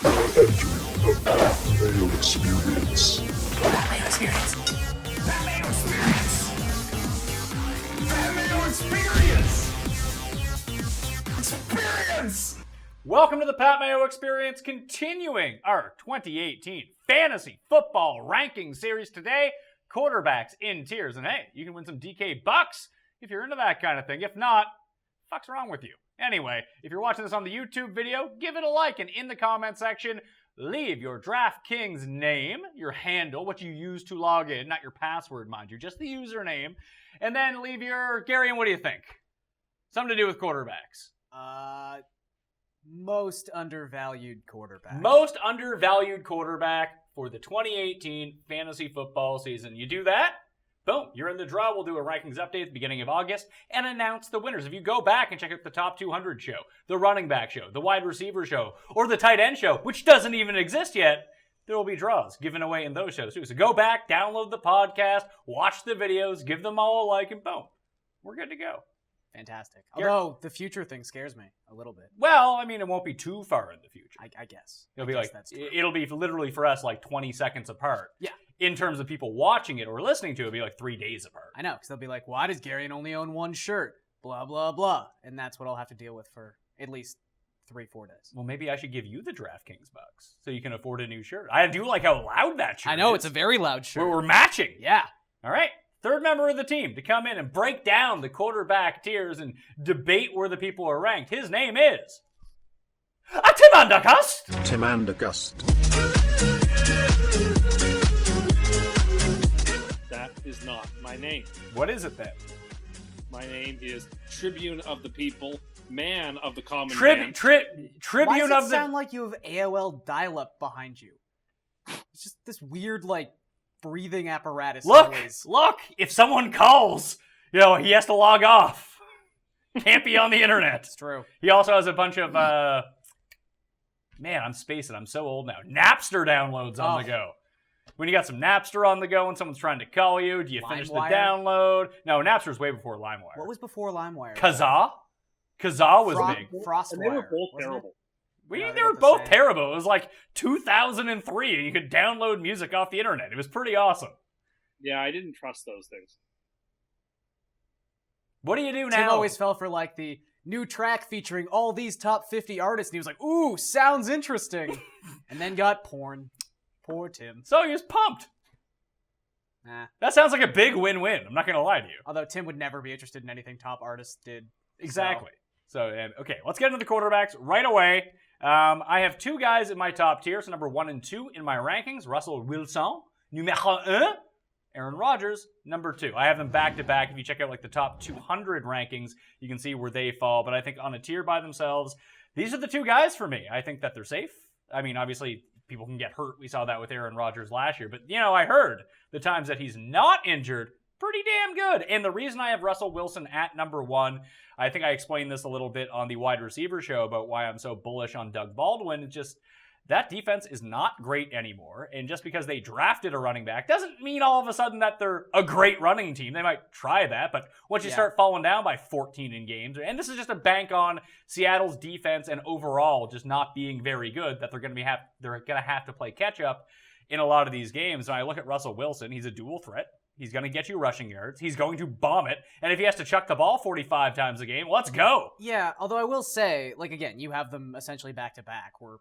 The Mayo Experience. Mayo Experience. Mayo Experience. Mayo Experience. Experience. Welcome to the Pat Mayo Experience, continuing our 2018 Fantasy Football Ranking Series today. Quarterbacks in tiers, and hey, you can win some DK bucks if you're into that kind of thing. If not, fuck's wrong with you? Anyway, if you're watching this on the YouTube video, give it a like, and in the comment section, leave your DraftKings name, your handle, what you use to log in, not your password, mind you, just the username, and then leave your, Garion, what do you think? Something to do with quarterbacks. Most undervalued quarterback. Most undervalued quarterback for the 2018 fantasy football season. You do that, boom, you're in the draw. We'll do a rankings update at the beginning of August and announce the winners. If you go back and check out the top 200 show, the running back show, the wide receiver show, or the tight end show, which doesn't even exist yet, there will be draws given away in those shows too. So go back, download the podcast, watch the videos, give them all a like, and boom, we're good to go. Fantastic. Although the future thing scares me a little bit. Well, I mean, it won't be too far in the future. I guess. It'll be it'll be literally for us like 20 seconds apart. Yeah. In terms of people watching it or listening to it, it'll be like 3 days apart. I know, because they'll be like, why does Garion only own one shirt? Blah, blah, blah. And that's what I'll have to deal with for at least 3-4 days. Well, maybe I should give you the DraftKings bucks so you can afford a new shirt. I do like how loud that shirt is. I know, it's a very loud shirt. We're matching. Yeah. All right. Third member of the team to come in and break down the quarterback tiers and debate where the people are ranked. His name is Tim Andergust. Tim Andergust. That is not my name. What is it then? My name is Tribune of the People, Man of the Common Tribune Man. Why does it of the... sound like you have AOL dial-up behind you? It's just this weird, breathing apparatus noise. Look, if someone calls, he has to log off. Can't be on the internet. It's true. He also has a bunch of, man, I'm spacing. I'm so old now. Napster downloads on the go. When you got some Napster on the go and someone's trying to call you, do you finish the download? No, Napster's way before LimeWire. What was before LimeWire? Kazaa? Kazaa was big. Frostwire. And they were both terrible. They were both terrible. It was like 2003 and you could download music off the internet. It was pretty awesome. Yeah, I didn't trust those things. What do you do now? Tim always fell for the new track featuring all these top 50 artists, and he was like, ooh, sounds interesting. And then got porn. Poor Tim. So he was pumped. Nah. That sounds like a big win-win. I'm not going to lie to you. Although Tim would never be interested in anything top artists did. Exactly. So, okay, let's get into the quarterbacks right away. I have two guys in my top tier, so number 1 and 2 in my rankings. Russell Wilson, numéro 1. Aaron Rodgers, number 2. I have them back-to-back. If you check out the top 200 rankings, you can see where they fall. But I think on a tier by themselves, these are the two guys for me. I think that they're safe. I mean, obviously, people can get hurt. We saw that with Aaron Rodgers last year. But, I heard the times that he's not injured, pretty damn good. And the reason I have Russell Wilson at number 1, I think I explained this a little bit on the wide receiver show about why I'm so bullish on Doug Baldwin. It's just that defense is not great anymore. And just because they drafted a running back doesn't mean all of a sudden that they're a great running team. They might try that, but once you start falling down by 14 in games, and this is just a bank on Seattle's defense and overall just not being very good, that they're going to have to play catch up in a lot of these games. And I look at Russell Wilson, he's a dual threat. He's going to get you rushing yards. He's going to bomb it. And if he has to chuck the ball 45 times a game, let's go. Yeah, although I will say, again, you have them essentially back-to-back, where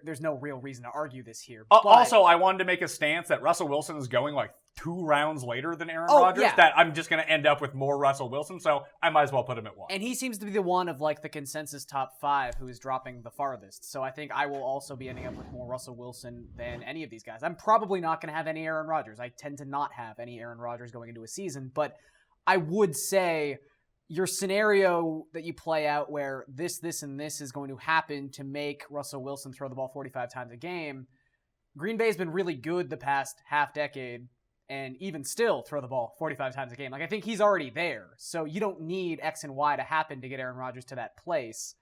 there's no real reason to argue this here. Also, I wanted to make a stance that Russell Wilson is going 2 rounds later than Aaron Rodgers, that I'm just going to end up with more Russell Wilson, so I might as well put him at 1. And he seems to be the one of the consensus top 5 who is dropping the farthest. So I think I will also be ending up with more Russell Wilson than any of these guys. I'm probably not going to have any Aaron Rodgers. I tend to not have any Aaron Rodgers going into a season, but I would say your scenario that you play out where this, and this is going to happen to make Russell Wilson throw the ball 45 times a game, Green Bay's been really good the past half decade, and even still throw the ball 45 times a game. I think he's already there. So you don't need X and Y to happen to get Aaron Rodgers to that place.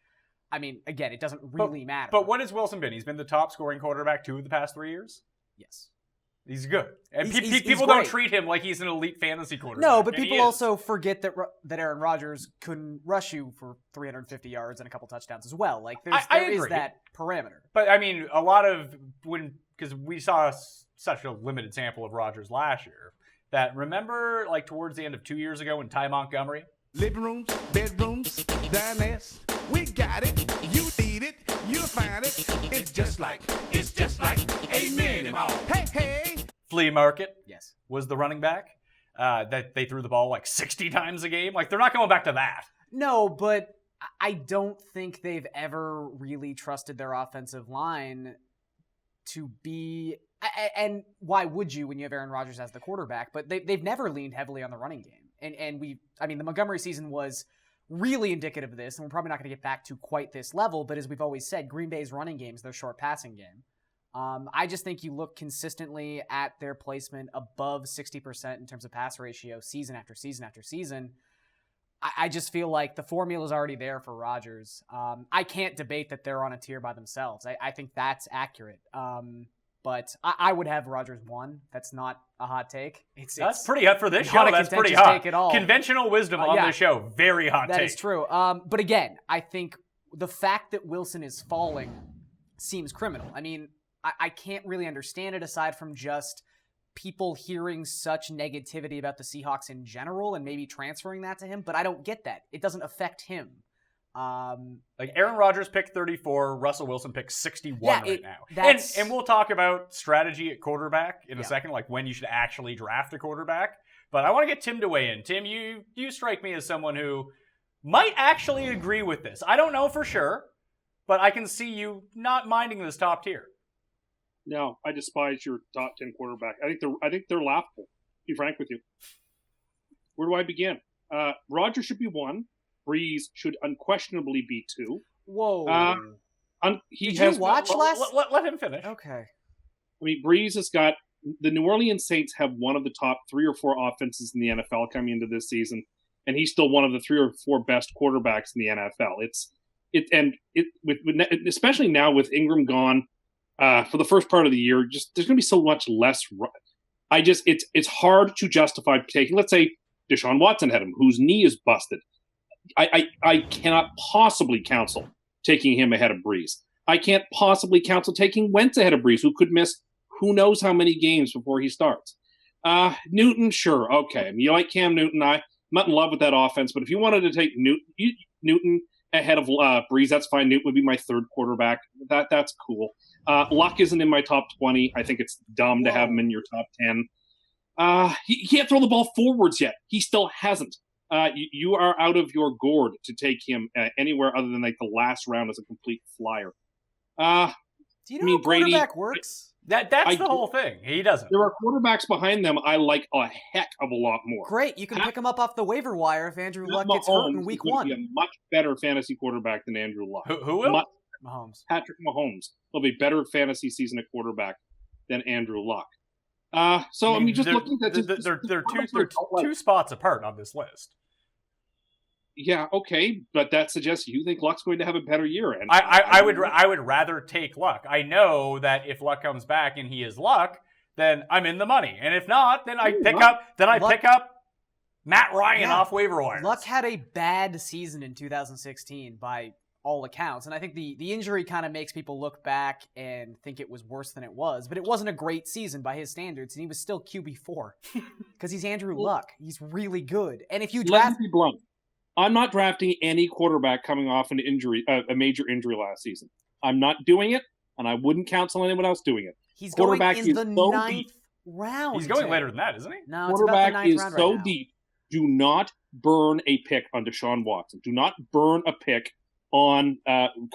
I mean, again, it doesn't really matter. But what has Wilson been? He's been the top scoring quarterback 2 of the past 3 years? Yes. He's good. And He's people don't great. treat him like he's an elite fantasy quarterback. No, but and he people is. also forget that Aaron Rodgers couldn't rush you for 350 yards and a couple touchdowns as well. Like there is agree. that parameter. But I mean, a lot of because we saw such a limited sample of Rodgers last year. That remember, like towards the end of 2 years ago when Ty Montgomery. Living rooms, bedrooms, diners. We got it. You need it. You'll find it. It's just like a mini mall. Hey, hey. Flea market. Yes. Was the running back that they threw the ball like 60 times a game. Like they're not going back to that. No, but I don't think they've ever really trusted their offensive line to be. And why would you when you have Aaron Rodgers as the quarterback? But they've never leaned heavily on the running game. And the Montgomery season was really indicative of this, and we're probably not going to get back to quite this level, but as we've always said, Green Bay's running game is their short passing game. I just think you look consistently at their placement above 60% in terms of pass ratio season after season after season. I just feel like the formula is already there for Rodgers. I can't debate that they're on a tier by themselves. I think that's accurate. But I would have Rodgers 1. That's not a hot take. That's pretty hot for this show. Not a That's pretty contentious hot. take at all. Conventional wisdom on yeah. this show. Very hot take. That is true. But again, I think the fact that Wilson is falling seems criminal. I mean, I can't really understand it aside from just people hearing such negativity about the Seahawks in general and maybe transferring that to him. But I don't get that. It doesn't affect him. Like Aaron Rodgers picked 34, Russell Wilson picked 61 right now. And we'll talk about strategy at quarterback in a second, like when you should actually draft a quarterback. But I want to get Tim to weigh in. Tim, you strike me as someone who might actually agree with this. I don't know for sure, but I can see you not minding this top tier. No, I despise your top 10 quarterback. I think they're laughable. To be frank with you. Where do I begin? Rodgers should be 1. Brees should unquestionably be 2. Whoa. Did you watch last? Let him finish. Okay. I mean, Brees has got the New Orleans Saints have one of the top 3 or 4 offenses in the NFL coming into this season, and he's still one of the 3 or 4 best quarterbacks in the NFL. Especially now with Ingram gone for the first part of the year, just there's going to be so much less. It's hard to justify taking. Let's say Deshaun Watson had him, whose knee is busted. I cannot possibly counsel taking him ahead of Brees. I can't possibly counsel taking Wentz ahead of Brees, who could miss who knows how many games before he starts. Newton, sure, okay. I mean, you like Cam Newton. I'm not in love with that offense, but if you wanted to take Newton ahead of Brees, that's fine. Newton would be my 3rd quarterback. That's cool. Luck isn't in my top 20. I think it's dumb to have him in your top 10. He can't throw the ball forwards yet. He still hasn't. You are out of your gourd to take him anywhere other than like the last round as a complete flyer. Do you know how quarterback works? That's the whole thing. He doesn't. There are quarterbacks behind them I like a heck of a lot more. Great. You can pick him up off the waiver wire if Andrew Luck gets hurt in week 1. He'll be a much better fantasy quarterback than Andrew Luck. Who will? Mahomes. Patrick Mahomes will be better fantasy season at quarterback than Andrew Luck. Looking at they're two spots apart on this list. Yeah, okay, but that suggests you think Luck's going to have a better year. And I would rather take Luck. I know that if Luck comes back and he is Luck, then I'm in the money. And if not, then I pick up Matt Ryan off waiver wires. Luck had a bad season in 2016 by all accounts, and I think the injury kind of makes people look back and think it was worse than it was. But it wasn't a great season by his standards, and he was still QB4 because he's Andrew Luck. He's really good. And if you let me be blunt. I'm not drafting any quarterback coming off an injury, a major injury last season. I'm not doing it, and I wouldn't counsel anyone else doing it. He's going in the 9th round. He's going later than that, isn't he? No, it's about the 9th round so deep. Do not burn a pick on Deshaun Watson. Do not burn a pick on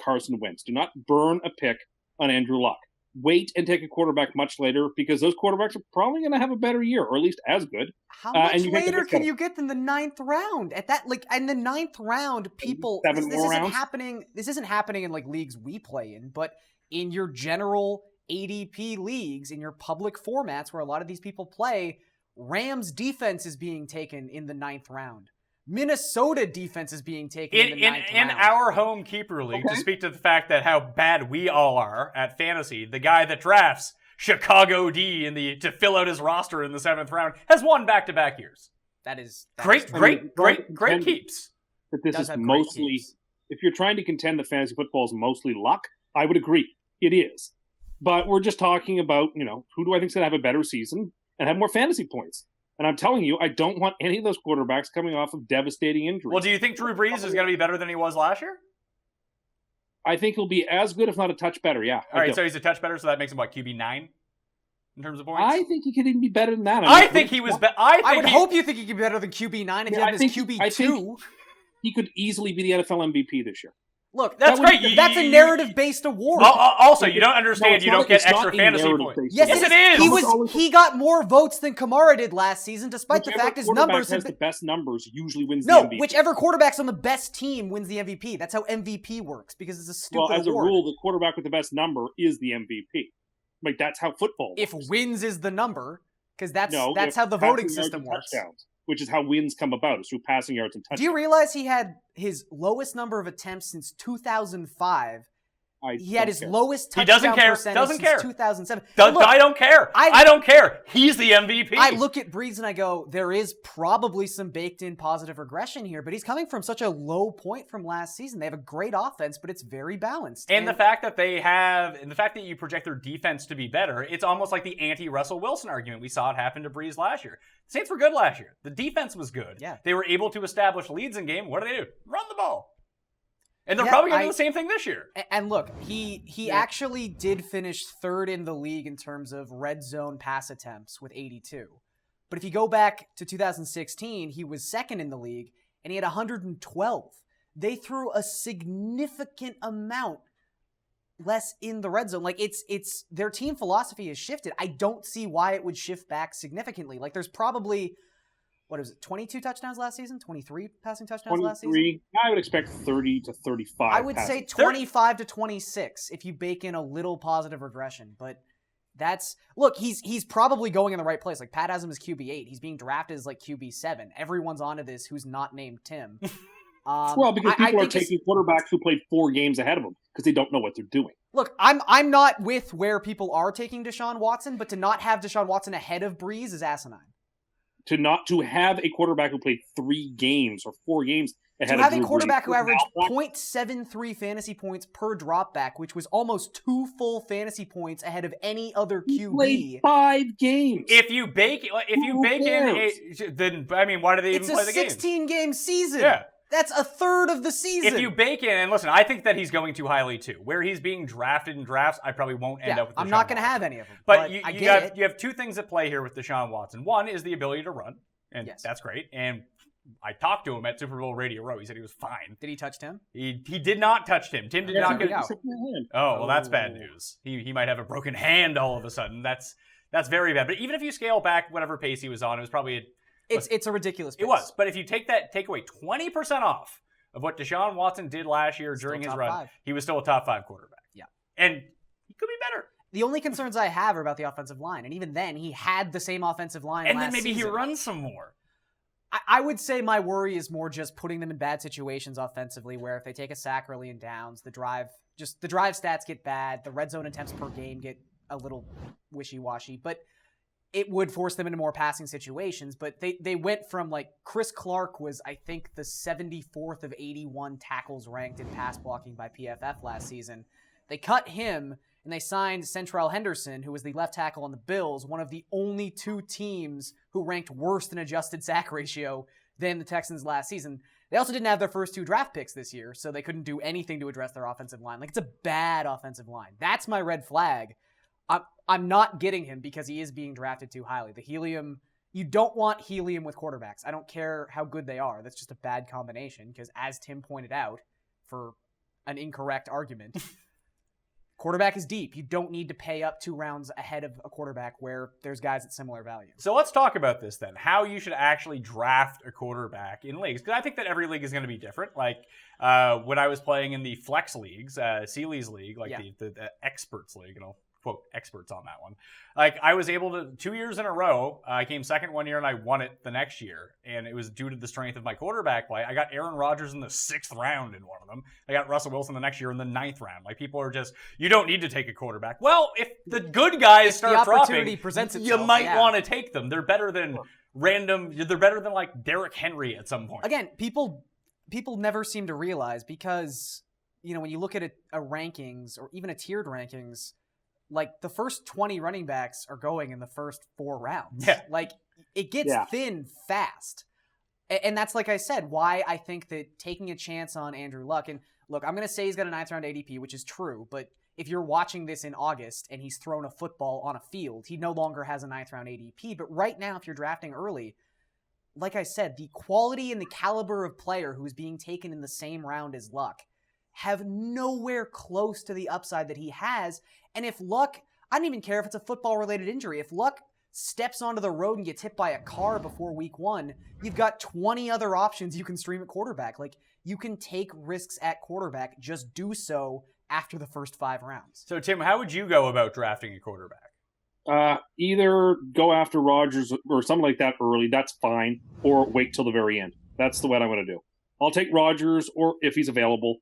Carson Wentz. Do not burn a pick on Andrew Luck. Wait and take a quarterback much later because those quarterbacks are probably going to have a better year, or at least as good. How much later can you get than the 9th round? At that, in the 9th round, people this isn't happening. This isn't happening in leagues we play in, but in your general ADP leagues, in your public formats where a lot of these people play, Rams defense is being taken in the 9th round. Minnesota defense is being taken in the 9th round. In our home keeper league, to speak to the fact that how bad we all are at fantasy, the guy that drafts Chicago D to fill out his roster in the 7th round, has won back-to-back years. That is Great contend keeps. That this does is have great mostly, keeps. if you're trying to contend that fantasy football is mostly luck, I would agree. It is. But we're just talking about, who do I think is going to have a better season and have more fantasy points? And I'm telling you, I don't want any of those quarterbacks coming off of devastating injuries. Well, do you think Drew Brees is going to be better than he was last year? I think he'll be as good, if not a touch better, yeah. All right, so he's a touch better, so that makes him, QB9 in terms of points? I think he could even be better than that. I think he was better. I would hope you think he could be better than QB9 if you have his QB2. I think he could easily be the NFL MVP this year. Look, that's great. That's a narrative-based award. Also, you don't understand. You don't get extra fantasy points. Yes, it is. He got more votes than Kamara did last season, despite the fact his numbers has the best numbers usually wins the MVP. No, whichever quarterback's on the best team wins the MVP. That's how MVP works, because it's a stupid award. Well, as a rule, the quarterback with the best number is the MVP. Like, that's how football works. If wins is the number, because that's how the voting system works. Touchdowns, which is how wins come about, is through passing yards and touchdowns. Do you realize he had his lowest number of attempts since 2005? He had his lowest touchdown percentage since 2007. I don't care. I don't care. He's the MVP. I look at Brees and I go, there is probably some baked-in positive regression here, but he's coming from such a low point from last season. They have a great offense, but it's very balanced. And the fact that you project their defense to be better, it's almost like the anti-Russell Wilson argument. We saw it happen to Brees last year. The Saints were good last year. The defense was good. Yeah. They were able to establish leads in game. What do? Run the ball. And they're probably going to do the same thing this year. And look, he actually did finish 3rd in the league in terms of red zone pass attempts with 82. But if you go back to 2016, he was 2nd in the league, and he had 112. They threw a significant amount less in the red zone. Like, it's their team philosophy has shifted. I don't see why it would shift back significantly. Like, there's probably... 22 touchdowns last season? 23 passing touchdowns last season? I would expect 30 to 35. I would say 25 to 26 if you bake in a little positive regression. But he's probably going in the right place. Like, Pat has him as QB8. He's being drafted as QB7. Everyone's onto this who's not named Tim. Well, because people are taking quarterbacks who played 4 games ahead of them because they don't know what they're doing. Look, I'm not with where people are taking Deshaun Watson, but to not have Deshaun Watson ahead of Brees is asinine. To have a quarterback who played 3 games or 4 games ahead of Drew Brees. To have a quarterback who averaged 0.73 fantasy points per dropback, which was almost 2 full fantasy points ahead of any other QB. He played 5 games. If you bake in then why do they even play the game? It's a 16-game season. Yeah. That's a third of the season. If you bake in, and listen, I think that he's going too highly too. Where he's being drafted in drafts, I probably won't end up with Deshaun I'm not going to Watson. have any of them. But you have 2 things at play here with Deshaun Watson. One is the ability to run, and that's great. And I talked to him at Super Bowl Radio Row. He said he was fine. Did he touch Tim? He did not touch Tim. Tim did not get out. Oh, well, that's bad news. He might have a broken hand all of a sudden. That's very bad. But even if you scale back whatever pace he was on, it was probably it's a ridiculous pace. It was. But if you take away 20% off of what Deshaun Watson did last year during his run, he was still a top 5 quarterback. Yeah. And he could be better. The only concerns I have are about the offensive line. And even then, he had the same offensive line and last then maybe season. he runs some more. I would say my worry is more just putting them in bad situations offensively, where if they take a sack early in downs, the drive stats get bad, the red zone attempts per game get a little wishy-washy. But it would force them into more passing situations, but they went from Chris Clark was, I think, the 74th of 81 tackles ranked in pass blocking by PFF last season. They cut him and they signed Centrell Henderson, who was the left tackle on the Bills, one of the only 2 teams who ranked worse in adjusted sack ratio than the Texans last season. They also didn't have their first 2 draft picks this year, so they couldn't do anything to address their offensive line. It's a bad offensive line. That's my red flag. I'm not getting him because he is being drafted too highly. The helium, you don't want helium with quarterbacks. I don't care how good they are. That's just a bad combination because, as Tim pointed out, for an incorrect argument, quarterback is deep. You don't need to pay up 2 rounds ahead of a quarterback where there's guys at similar value. So let's talk about this then, how you should actually draft a quarterback in leagues. Because I think that every league is going to be different. when I was playing in the flex leagues, Sealy's league, like the experts league, quote experts on that one. Like I was able to 2 years in a row. I came second one year and I won it the next year, and it was due to the strength of my quarterback play. I got Aaron Rodgers in the 6th round in one of them. I got Russell Wilson the next year in the 9th round. Like people are just, you don't need to take a quarterback. Well, if the good guys start dropping, presents you itself, might want to take them. They're better than random. They're better than like Derrick Henry at some point. Again, people never seem to realize, because when you look at a rankings or even a tiered rankings, like the first 20 running backs are going in the first 4 rounds. Yeah. Like it gets thin fast. And that's, like I said, why I think that taking a chance on Andrew Luck, and look, I'm going to say he's got a 9th round ADP, which is true, but if you're watching this in August and he's thrown a football on a field, he no longer has a 9th round ADP. But right now, if you're drafting early, like I said, the quality and the caliber of player who's being taken in the same round as Luck have nowhere close to the upside that he has. And if Luck, I don't even care if it's a football-related injury. If Luck steps onto the road and gets hit by a car before week 1, you've got 20 other options you can stream at quarterback. Like, you can take risks at quarterback. Just do so after the first 5 rounds. So, Tim, how would you go about drafting a quarterback? Either go after Rodgers or something like that early. That's fine. Or wait till the very end. That's the way I'm going to do. I'll take Rodgers, or if he's available.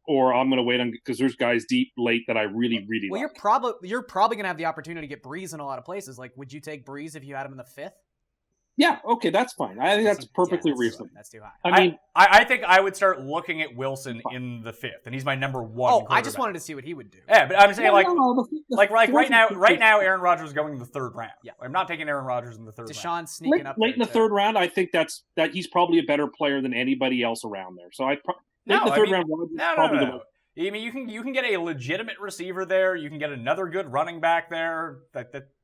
Or I'm going to wait on, because there's guys deep late that I really, really like. You're probably going to have the opportunity to get Brees in a lot of places. Like, would you take Brees if you had him in the 5th? Yeah, okay, that's fine. I think that's perfectly reasonable. That's too high. I mean, I think I would start looking at Wilson in the 5th, and he's my number 1. Oh, I just wanted to see what he would do. Yeah, but I'm saying right now, right now, Aaron Rodgers is going in the 3rd round. Yeah, I'm not taking Aaron Rodgers in the 3rd round. Deshaun's sneaking up late in the 3rd round. I think that he's probably a better player than anybody else around there. So I think the 3rd round. No. I mean, you can get a legitimate receiver there. You can get another good running back there.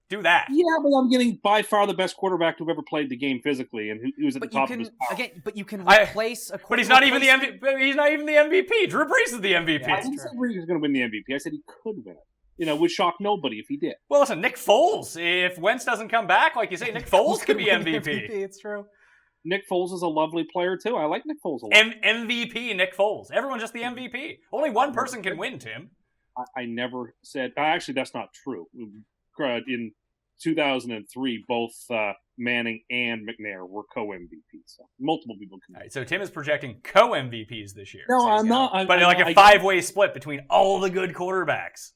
Do that. Yeah, but I'm getting by far the best quarterback who've ever played the game physically, and who was at the top of his power. Again, but you can replace a quarterback. But he's not even the MVP. He's not even the MVP. Drew Brees is the MVP. Yeah, I didn't say Brees was going to win the MVP. I said he could win it. Would shock nobody if he did. Well, listen, Nick Foles. If Wentz doesn't come back, like you say, Nick Foles could be MVP. It's true. Nick Foles is a lovely player, too. I like Nick Foles a lot. MVP Nick Foles. Everyone's just the MVP. Only one person can win, Tim. I never said... Actually, that's not true. In 2003, both Manning and McNair were co-MVPs. So multiple people can. All right, so Tim is projecting co-MVPs this year. No, I'm not. But like a 5-way split between all the good quarterbacks.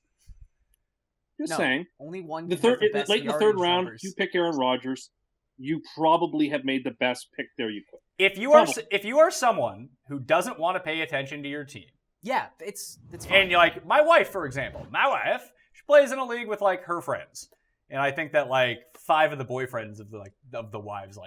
Just saying. Only one. Late in the 3rd round, if you pick Aaron Rodgers, you probably have made the best pick there you could. If you are someone who doesn't want to pay attention to your team, yeah, it's fine. And you're like my wife, for example. My wife, she plays in a league with like her friends, and I think that like 5 of the boyfriends of the wives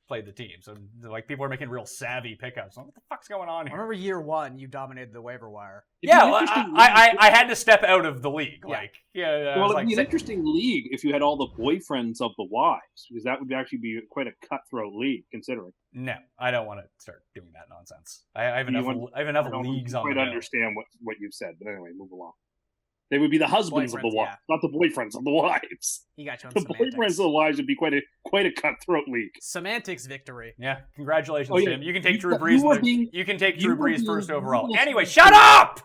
played the team. So like people are making real savvy pickups. Like, what the fuck's going on here? I remember year 1, you dominated the waiver wire. I had to step out of the league. It'd be an interesting league if you had all the boyfriends of the wives, because that would actually be quite a cutthroat league, considering. No, I don't want to start doing that nonsense. I have enough leagues on. I don't understand what you've said, but anyway, move along. They would be the husbands of the wives, not the boyfriends of the wives. He got you on the semantics. Boyfriends of the wives would be quite a cutthroat league. Semantics victory. Yeah, congratulations, Tim. You can take Drew Brees. You can take Drew Brees first overall. Anyway, shut up!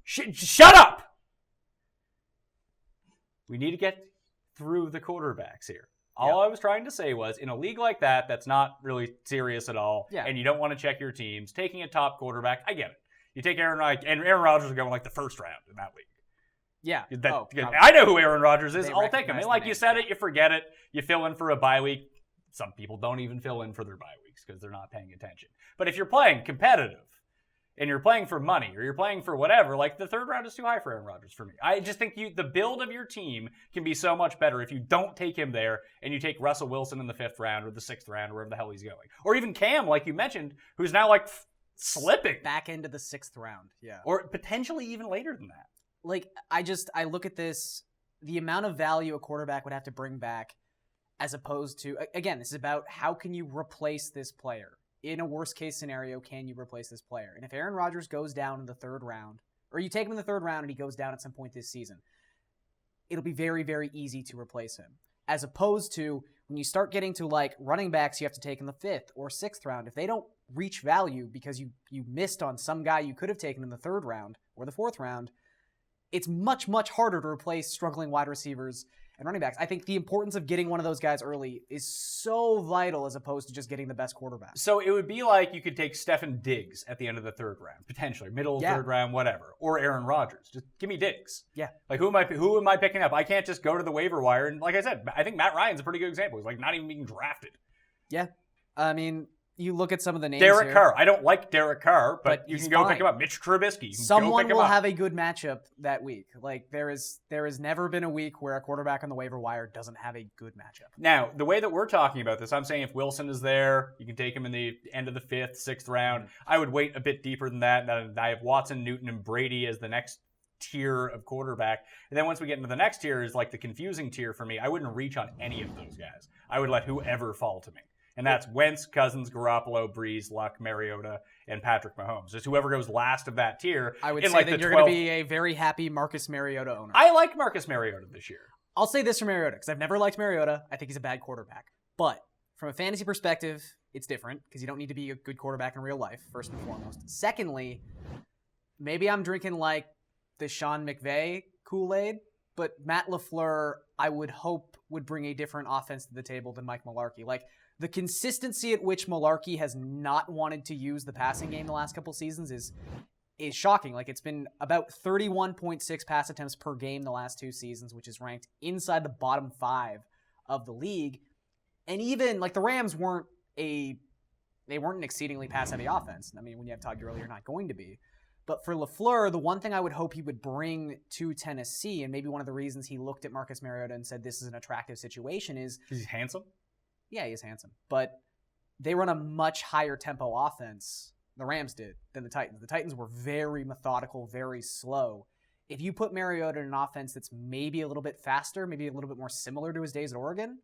Shut up! We need to get through the quarterbacks here. All I was trying to say was, in a league like that, that's not really serious at all, and you don't want to check your teams, taking a top quarterback, I get it. You take Aaron Rodgers is going like the 1st round in that league. Yeah. I know who Aaron Rodgers is. I'll take him. And like you said it, you forget it. You fill in for a bye week. Some people don't even fill in for their bye weeks because they're not paying attention. But if you're playing competitive and you're playing for money or you're playing for whatever, like the 3rd round is too high for Aaron Rodgers for me. I just think the build of your team can be so much better if you don't take him there and you take Russell Wilson in the 5th round or the 6th round, wherever the hell he's going. Or even Cam, like you mentioned, who's now like slipping back into the 6th round. Yeah. Or potentially even later than that. Like, I look at this, the amount of value a quarterback would have to bring back, as opposed to, again, this is about how can you replace this player? In a worst case scenario, can you replace this player? And if Aaron Rodgers goes down in the 3rd round, or you take him in the 3rd round and he goes down at some point this season, it'll be very, very easy to replace him. As opposed to when you start getting to like running backs you have to take in the 5th or 6th round, if they don't reach value because you missed on some guy you could have taken in the 3rd round or the 4th round, it's much, much harder to replace struggling wide receivers and running backs. I think the importance of getting one of those guys early is so vital as opposed to just getting the best quarterback. So it would be like you could take Stefan Diggs at the end of the 3rd round, potentially middle of 3rd round, whatever, or Aaron Rodgers. Just give me Diggs. Yeah. Like who am I picking up? I can't just go to the waiver wire. And like I said, I think Matt Ryan's a pretty good example. He's like not even being drafted. Yeah. I mean, you look at some of the names Derek here. Carr. I don't like Derek Carr, but you he's can go fine. pick him up. Mitch Trubisky. You can Someone go pick him will up. have a good matchup that week. Like there has never been a week where a quarterback on the waiver wire doesn't have a good matchup. Now, the way that we're talking about this, I'm saying if Wilson is there, you can take him in the end of the 5th, 6th round. I would wait a bit deeper than that. And I have Watson, Newton, and Brady as the next tier of quarterback. And then once we get into the next tier is like the confusing tier for me. I wouldn't reach on any of those guys. I would let whoever fall to me. And that's Wentz, Cousins, Garoppolo, Brees, Luck, Mariota, and Patrick Mahomes. Just whoever goes last of that tier. I would in say like that the you're going to be a very happy Marcus Mariota owner. I like Marcus Mariota this year. I'll say this for Mariota, because I've never liked Mariota. I think he's a bad quarterback. But from a fantasy perspective, it's different, because you don't need to be a good quarterback in real life, first and foremost. Secondly, maybe I'm drinking like the Sean McVay Kool-Aid, but Matt LaFleur, I would hope, would bring a different offense to the table than Mike Mularkey. Like, the consistency at which Mularkey has not wanted to use the passing game the last couple seasons is shocking. Like, it's been about 31.6 pass attempts per game the last 2 seasons, which is ranked inside the bottom 5 of the league. And even, like, the Rams weren't an exceedingly pass-heavy offense. I mean, when you have Todd Gurley, you're not going to be. But for LaFleur, the one thing I would hope he would bring to Tennessee, and maybe one of the reasons he looked at Marcus Mariota and said this is an attractive situation is... He's handsome? Yeah, he is handsome. But they run a much higher tempo offense, the Rams did, than the Titans. The Titans were very methodical, very slow. If you put Mariota in an offense that's maybe a little bit faster, maybe a little bit more similar to his days at Oregon,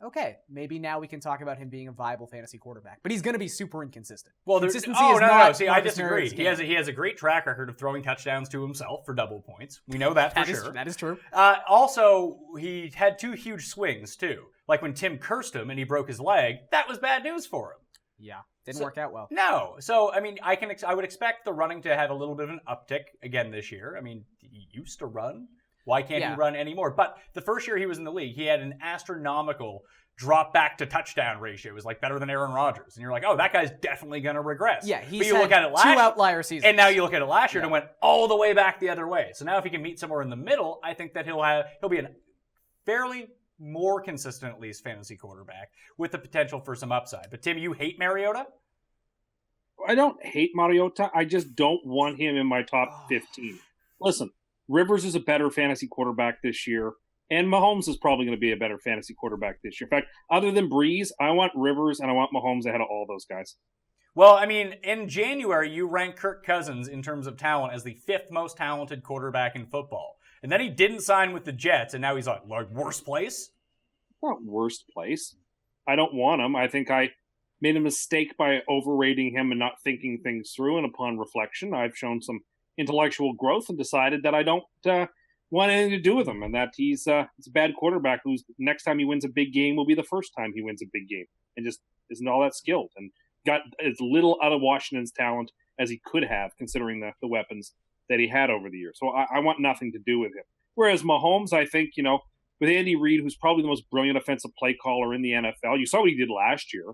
okay, maybe now we can talk about him being a viable fantasy quarterback. But he's going to be super inconsistent. Well, consistency no. is not See, I Marcus disagree. Mariota's He has a great track record of throwing touchdowns to himself for double points. We know that for sure. That is true. Also, he had 2 huge swings too. Like when Tim cursed him and he broke his leg, that was bad news for him. Yeah, didn't work out well. No. So, I mean, I would expect the running to have a little bit of an uptick again this year. I mean, he used to run. Why can't he run anymore? But the first year he was in the league, he had an astronomical drop back to touchdown ratio. It was like better than Aaron Rodgers. And you're like, oh, that guy's definitely going to regress. Yeah, but you look at it 2 outlier seasons. And now you look at it last year and it went all the way back the other way. So now if he can meet somewhere in the middle, I think that he'll be a fairly more consistent, at least, fantasy quarterback with the potential for some upside. But Tim, you hate Mariota? I don't hate Mariota. I just don't want him in my top 15. Listen, Rivers is a better fantasy quarterback this year, and Mahomes is probably going to be a better fantasy quarterback this year. In fact, other than Brees, I want Rivers and I want Mahomes ahead of all those guys. Well, I mean, in January, you ranked Kirk Cousins in terms of talent as the 5th most talented quarterback in football. And then he didn't sign with the Jets, and now he's like worst place? Not worst place. I don't want him. I think I made a mistake by overrating him and not thinking things through. And upon reflection, I've shown some intellectual growth and decided that I don't want anything to do with him, and that he's a bad quarterback who's next time he wins a big game will be the first time he wins a big game, and just isn't all that skilled and got as little out of Washington's talent as he could have, considering the weapons that he had over the years. So I want nothing to do with him. Whereas Mahomes, I think, with Andy Reid, who's probably the most brilliant offensive play caller in the NFL, you saw what he did last year.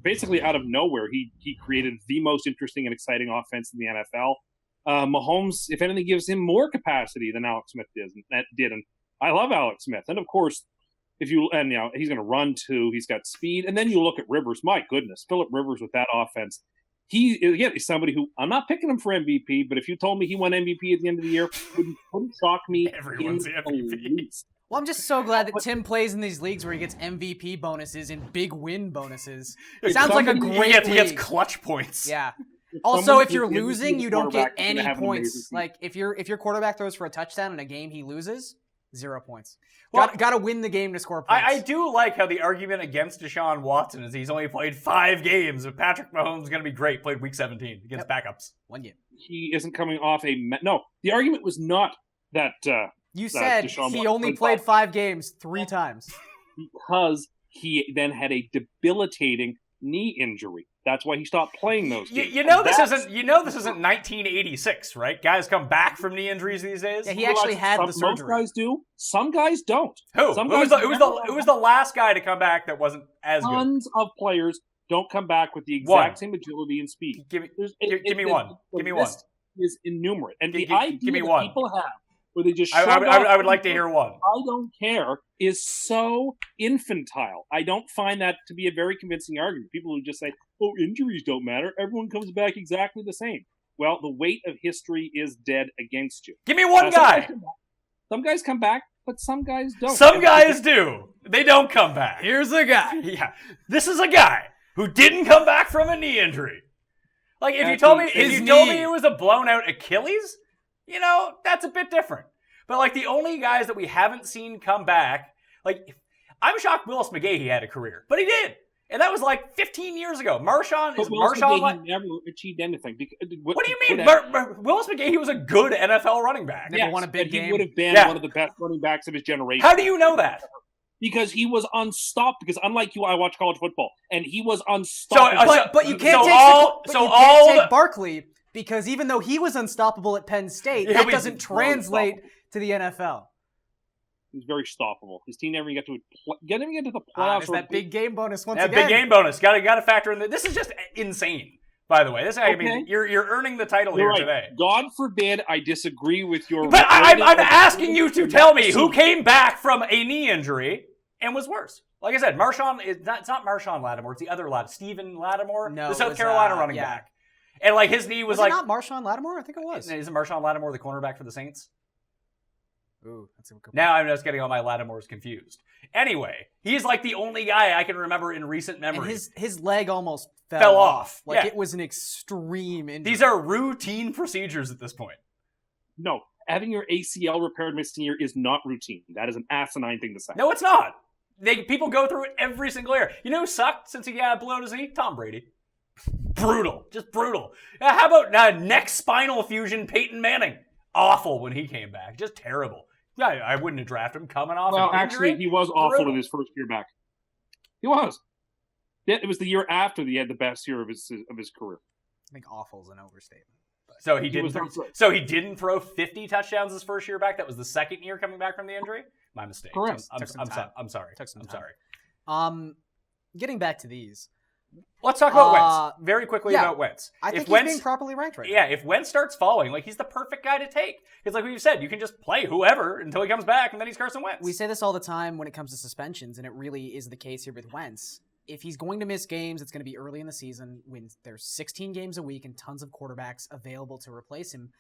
Basically out of nowhere, he created the most interesting and exciting offense in the NFL. Mahomes, if anything, gives him more capacity than Alex Smith did. And I love Alex Smith. And of course, he's going to run too. He's got speed. And then you look at Rivers. My goodness, Phillip Rivers with that offense. He's somebody who, I'm not picking him for MVP, but if you told me he won MVP at the end of the year, wouldn't shock me. Everyone's MVP. Well, I'm just so glad that Tim plays in these leagues where he gets MVP bonuses and big win bonuses. It sounds like a great league. He gets clutch points. Yeah. Also, if you're losing, you don't get any points. Like if your quarterback throws for a touchdown in a game he loses, 0 points. Well, got to win the game to score points. I do like how the argument against Deshaun Watson is he's only played 5 games. But Patrick Mahomes is going to be great. Played week 17 against backups. 1 game. He isn't coming off no. The argument was not that. You said Deshaun he only played 5 games 3 times because he then had a debilitating knee injury. That's why he stopped playing those games. This isn't 1986, right? Guys come back from knee injuries these days. Yeah, he actually had the surgery. Most guys do. Some guys don't. Who? Some Who was guys the last guy to come back that wasn't as good? Tons of players don't come back with the exact same agility and speed. Give me one. Give me one. Is innumerate, and the give idea me that one. people have where they just I would like to hear one. I don't care is so infantile. I don't find that to be a very convincing argument. People who just say, "Oh, injuries don't matter. Everyone comes back exactly the same." Well, the weight of history is dead against you. Give me one guy. Some guys come back, but some guys don't. Some guys do. They don't come back. Here's a guy. Yeah, this is a guy who didn't come back from a knee injury. Like if you told me it was a blown out Achilles, that's a bit different. But like the only guys that we haven't seen come back, like I'm shocked Willis McGahee had a career, but he did, and that was like 15 years ago. Marshawn never achieved anything. What do you mean? Willis McGahee was a good NFL running back. Never won a big game. He would have been one of the best running backs of his generation. How do you know that? Because he was unstoppable. Because unlike you, I watch college football, and he was unstoppable. But you can't take Barkley, because even though he was unstoppable at Penn State, that doesn't translate to the NFL. He was very stoppable. His team never got to the playoffs. Is that big game bonus once again? Big game bonus. Got to factor in that. This is just insane. By the way, you're earning the title here today. God forbid I disagree with your. But I'm asking you to tell me who came back from a knee injury and was worse. Like I said, it's not Marshawn Lattimore. It's the other Stephen Lattimore, the South Carolina running back. And like his knee was like not Marshawn Lattimore. I think it was. Isn't Marshawn Lattimore the cornerback for the Saints? Ooh, that's a good point. Now I'm just getting all my Lattimores confused. Anyway, he's like the only guy I can remember in recent memory. And his leg almost fell off. Like it was an extreme injury. These are routine procedures at this point. No, having your ACL repaired missing year is not routine. That is an asinine thing to say. No, it's not. People go through it every single year. You know who sucked since he blew out his knee? Tom Brady. Brutal. Just brutal. How about neck spinal fusion Peyton Manning? Awful when he came back. Just terrible. Yeah, I wouldn't have drafted him coming off an injury. Actually, he was awful in his first year back. He was. Yeah, it was the year after he had the best year of his career. I think awful is an overstatement. So he didn't throw 50 touchdowns his first year back. That was the second year coming back from the injury. My mistake. Correct. I'm sorry. I'm sorry. Getting back to these. Let's talk about Wentz very quickly about Wentz. I think he's being properly ranked right now. Yeah, if Wentz starts falling, he's the perfect guy to take. It's like we've said, you can just play whoever until he comes back, and then he's Carson Wentz. We say this all the time when it comes to suspensions, and it really is the case here with Wentz. If he's going to miss games, it's going to be early in the season when there's 16 games a week and tons of quarterbacks available to replace him.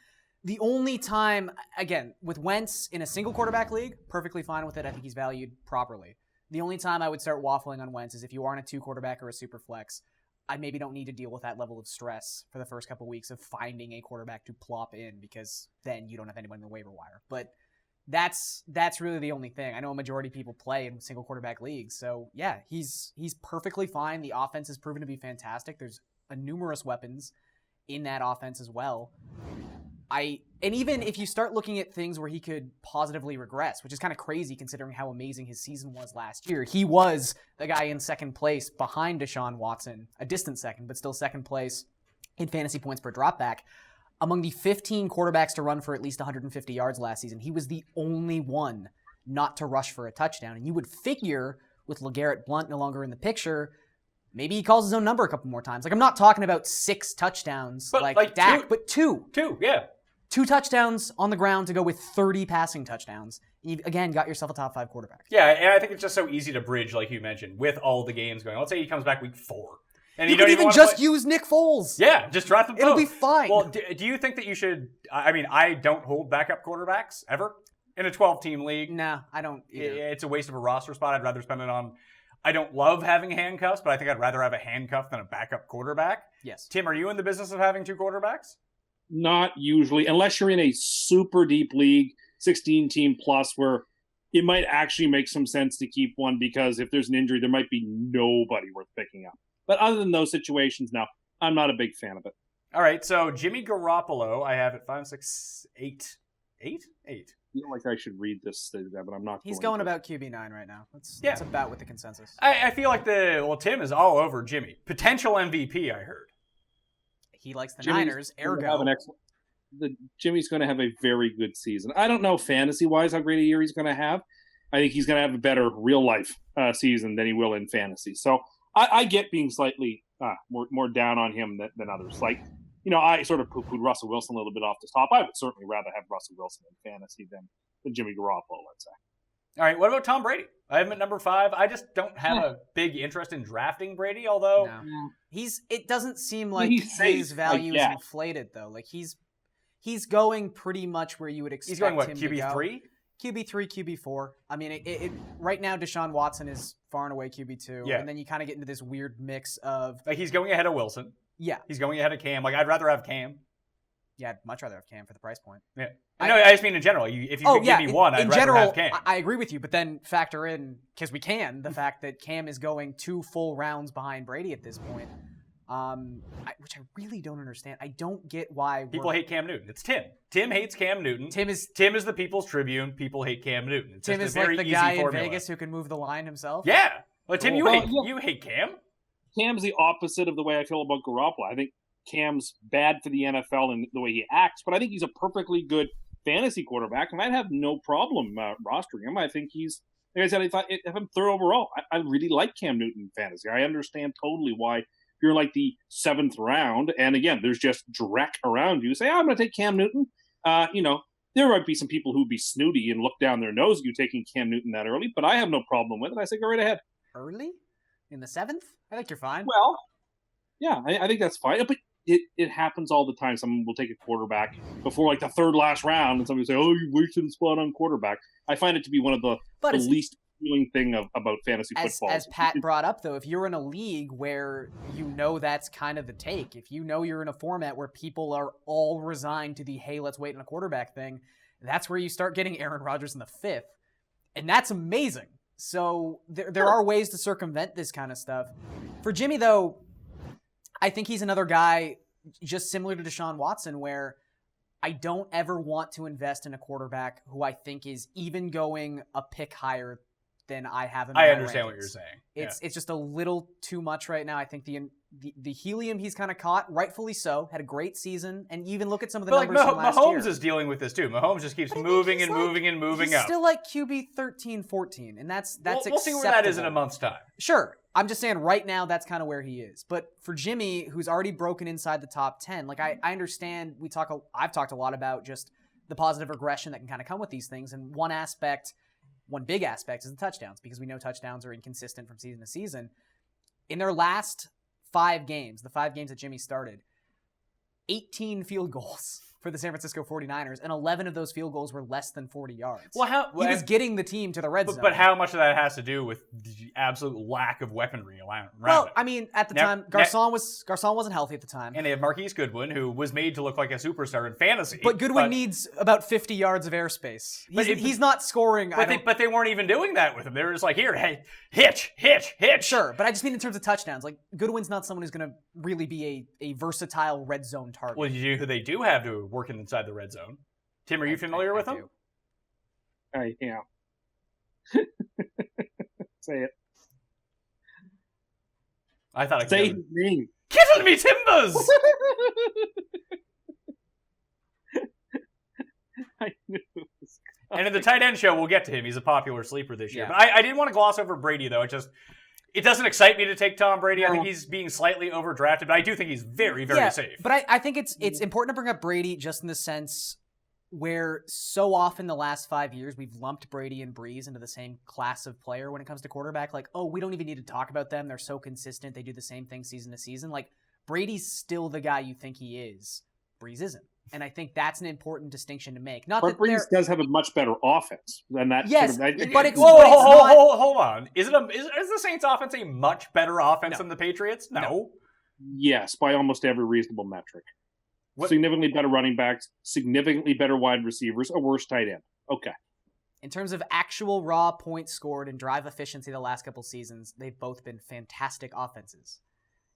The only time, again, with Wentz in a single quarterback league, perfectly fine with it. I think he's valued properly. The only time I would start waffling on Wentz is if you aren't a 2-quarterback or a super flex. I maybe don't need to deal with that level of stress for the first couple weeks of finding a quarterback to plop in, because then you don't have anyone in the waiver wire. But that's really the only thing. I know a majority of people play in single quarterback leagues, so yeah, he's perfectly fine. The offense has proven to be fantastic. There's numerous weapons in that offense as well. And even if you start looking at things where he could positively regress, which is kind of crazy considering how amazing his season was last year. He was the guy in second place behind Deshaun Watson, a distant second, but still second place in fantasy points per dropback. Among the 15 quarterbacks to run for at least 150 yards last season, he was the only one not to rush for a touchdown. And you would figure with LeGarrette Blount no longer in the picture, maybe he calls his own number a couple more times. I'm not talking about 6 touchdowns like Dak, but 2. 2, yeah. 2 touchdowns on the ground to go with 30 passing touchdowns. You, again, got yourself a top 5 quarterback. Yeah, and I think it's just so easy to bridge, like you mentioned, with all the games going. Let's say he comes back week 4. And you could even just use Nick Foles. Yeah, just draft them both. It'll be fine. Well, do you think that you should... I don't hold backup quarterbacks, ever, in a 12-team league. No, I don't either. It's a waste of a roster spot. I'd rather spend it on... I don't love having handcuffs, but I think I'd rather have a handcuff than a backup quarterback. Yes. Tim, are you in the business of having 2 quarterbacks? Not usually, unless you're in a super deep league, 16-team plus, where it might actually make some sense to keep one, because if there's an injury, there might be nobody worth picking up. But other than those situations, no, I'm not a big fan of it. All right, so Jimmy Garoppolo, I have at 5, 6, 8 8? I feel like I should read this, but I'm not. He's going going to. about QB9 right now. That's about with the consensus. I feel like Tim is all over Jimmy. Potential MVP, I heard. He likes the Jimmy's Niners, gonna have ergo. Jimmy's going to have a very good season. I don't know fantasy-wise how great a year he's going to have. I think he's going to have a better real-life season than he will in fantasy. So I get being slightly more down on him than others. Like, I sort of poo-pooed Russell Wilson a little bit off the top. I would certainly rather have Russell Wilson in fantasy than Jimmy Garoppolo, let's say. All right, what about Tom Brady? I have him at number 5. I just don't have a big interest in drafting Brady, although... No. It doesn't seem like He's safe, his value is yeah. inflated, though. Like, he's going pretty much where you would expect He's going, what, him to go. QB3? QB3, QB4. I mean, right now, Deshaun Watson is far and away QB2. Yeah. And then you kind of get into this weird mix of... Like, he's going ahead of Wilson. Yeah. He's going ahead of Cam. Like, I'd rather have Cam. Yeah, I'd much rather have Cam for the price point. Yeah. I just mean in general. If you could give me one, I'd rather have Cam. I agree with you, but then factor in, because we can, the fact that Cam is going 2 full rounds behind Brady at this point, which I really don't understand. I don't get why People hate Cam Newton. It's Tim. Tim hates Cam Newton. Tim is the People's Tribune. People hate Cam Newton. It's Tim just is a very like the easy guy formula. in Vegas who can move the line himself. Yeah. Well, Tim, you Well, hate Cam. Cam's the opposite of the way I feel about Garoppolo. I think Cam's bad for the NFL and the way he acts, but I think he's a perfectly good fantasy quarterback, and I'd have no problem rostering him. I think he's, like I said, I thought if I'm third overall, I really like Cam Newton in fantasy. I understand totally why you're like the 7th round, and again, there's just dreck around you. Say, I'm going to take Cam Newton. There might be some people who'd be snooty and look down their nose at you taking Cam Newton that early, but I have no problem with it. I say go right ahead. Early? In the 7th? I think you're fine. Well, yeah, I think that's fine. But it happens all the time. Someone will take a quarterback before like the 3rd last round, and somebody will say, "Oh, you wasted a spot on quarterback." I find it to be one of the least appealing thing about fantasy football. As Pat brought up, though, if you're in a league where that's kind of the take, if you're in a format where people are all resigned to the "hey, let's wait on a quarterback" thing, that's where you start getting Aaron Rodgers in the 5th, and that's amazing. So there are ways to circumvent this kind of stuff. For Jimmy, though, I think he's another guy just similar to Deshaun Watson, where I don't ever want to invest in a quarterback who I think is even going a pick higher than I have in my I understand rankings. what you're saying. It's just a little too much right now. I think the helium he's kind of caught, rightfully so, had a great season, and even look at some of the numbers from last Mahomes year. is dealing with this too. Mahomes just keeps moving and moving and moving he's up. Still like QB 13, 14, and that's We'll see where that is in a acceptable. month's time. Sure. I'm just saying right now that's kind of where he is. But for Jimmy, who's already broken inside the top 10, like I understand I've talked a lot about just the positive regression that can kind of come with these things. And one big aspect is the touchdowns, because we know touchdowns are inconsistent from season to season. In their last 5 games, the 5 games that Jimmy started, 18 field goals for the San Francisco 49ers, and 11 of those field goals were less than 40 yards. He was getting the team to the red zone. But how much of that has to do with the absolute lack of weaponry around Well, him? I mean, at the time, Garcon wasn't healthy at the time. And they have Marquise Goodwin, who was made to look like a superstar in fantasy. But Goodwin needs about 50 yards of airspace. He's not scoring. But they weren't even doing that with him. They were just like, here, hey, hitch. Sure, but I just mean in terms of touchdowns. Like, Goodwin's not someone who's going to really be a versatile red zone target. Well, you know who they do have to working inside the red zone? Tim, are you familiar with him? Yeah. Say it. I thought I could. Say his name. Kittle me timbers! I knew it was And in the tight end show, we'll get to him. He's a popular sleeper this year. Yeah. But I didn't want to gloss over Brady, though. It doesn't excite me to take Tom Brady. I think he's being slightly overdrafted, but I do think he's very, very safe. But I think it's important to bring up Brady just in the sense where so often the last 5 years we've lumped Brady and Brees into the same class of player when it comes to quarterback. Like, oh, we don't even need to talk about them. They're so consistent. They do the same thing season to season. Like, Brady's still the guy you think he is. Brees isn't. And I think that's an important distinction to make. Not But that Brees does have a much better offense than that. Yes, sort of, but it's Hold on. Is the Saints offense a much better offense than the Patriots? No. Yes, by almost every reasonable metric. What? Significantly better running backs, significantly better wide receivers, a worse tight end. Okay. In terms of actual raw points scored and drive efficiency the last couple seasons, they've both been fantastic offenses.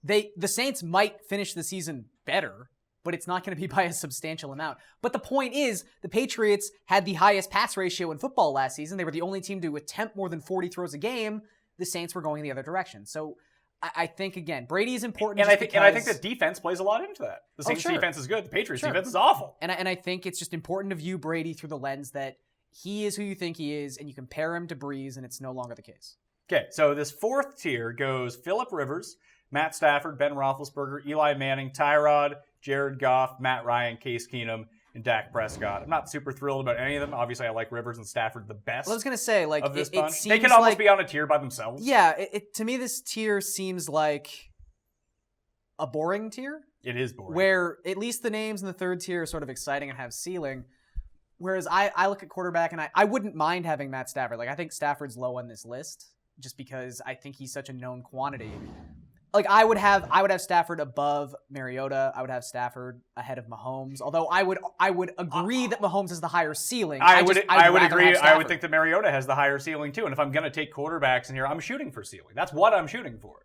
The Saints might finish the season better, but it's not going to be by a substantial amount. But the point is, the Patriots had the highest pass ratio in football last season. They were the only team to attempt more than 40 throws a game. The Saints were going the other direction. So I think, again, Brady is important. And I think the defense plays a lot into that. The Saints defense is good. The Patriots defense is awful. And I think it's just important to view Brady through the lens that he is who you think he is, and you compare him to Brees, and it's no longer the case. Okay, so this fourth tier goes Phillip Rivers, Matt Stafford, Ben Roethlisberger, Eli Manning, Tyrod, Jared Goff, Matt Ryan, Case Keenum, and Dak Prescott. I'm not super thrilled about any of them. Obviously, I like Rivers and Stafford the best. Well, I was going to say, like, of this it bunch. seems They could almost like, be on a tier by themselves. Yeah, to me, this tier seems like a boring tier. It is boring. Where at least the names in the third tier are sort of exciting and have ceiling. Whereas I look at quarterback and I wouldn't mind having Matt Stafford. Like, I think Stafford's low on this list just because I think he's such a known quantity. Like, I would have Stafford above Mariota. I would have Stafford ahead of Mahomes. Although I would agree that Mahomes has the higher ceiling. I would agree. I would Stafford. think that Mariota has the higher ceiling too. And if I'm going to take quarterbacks in here, I'm shooting for ceiling. That's what I'm shooting for.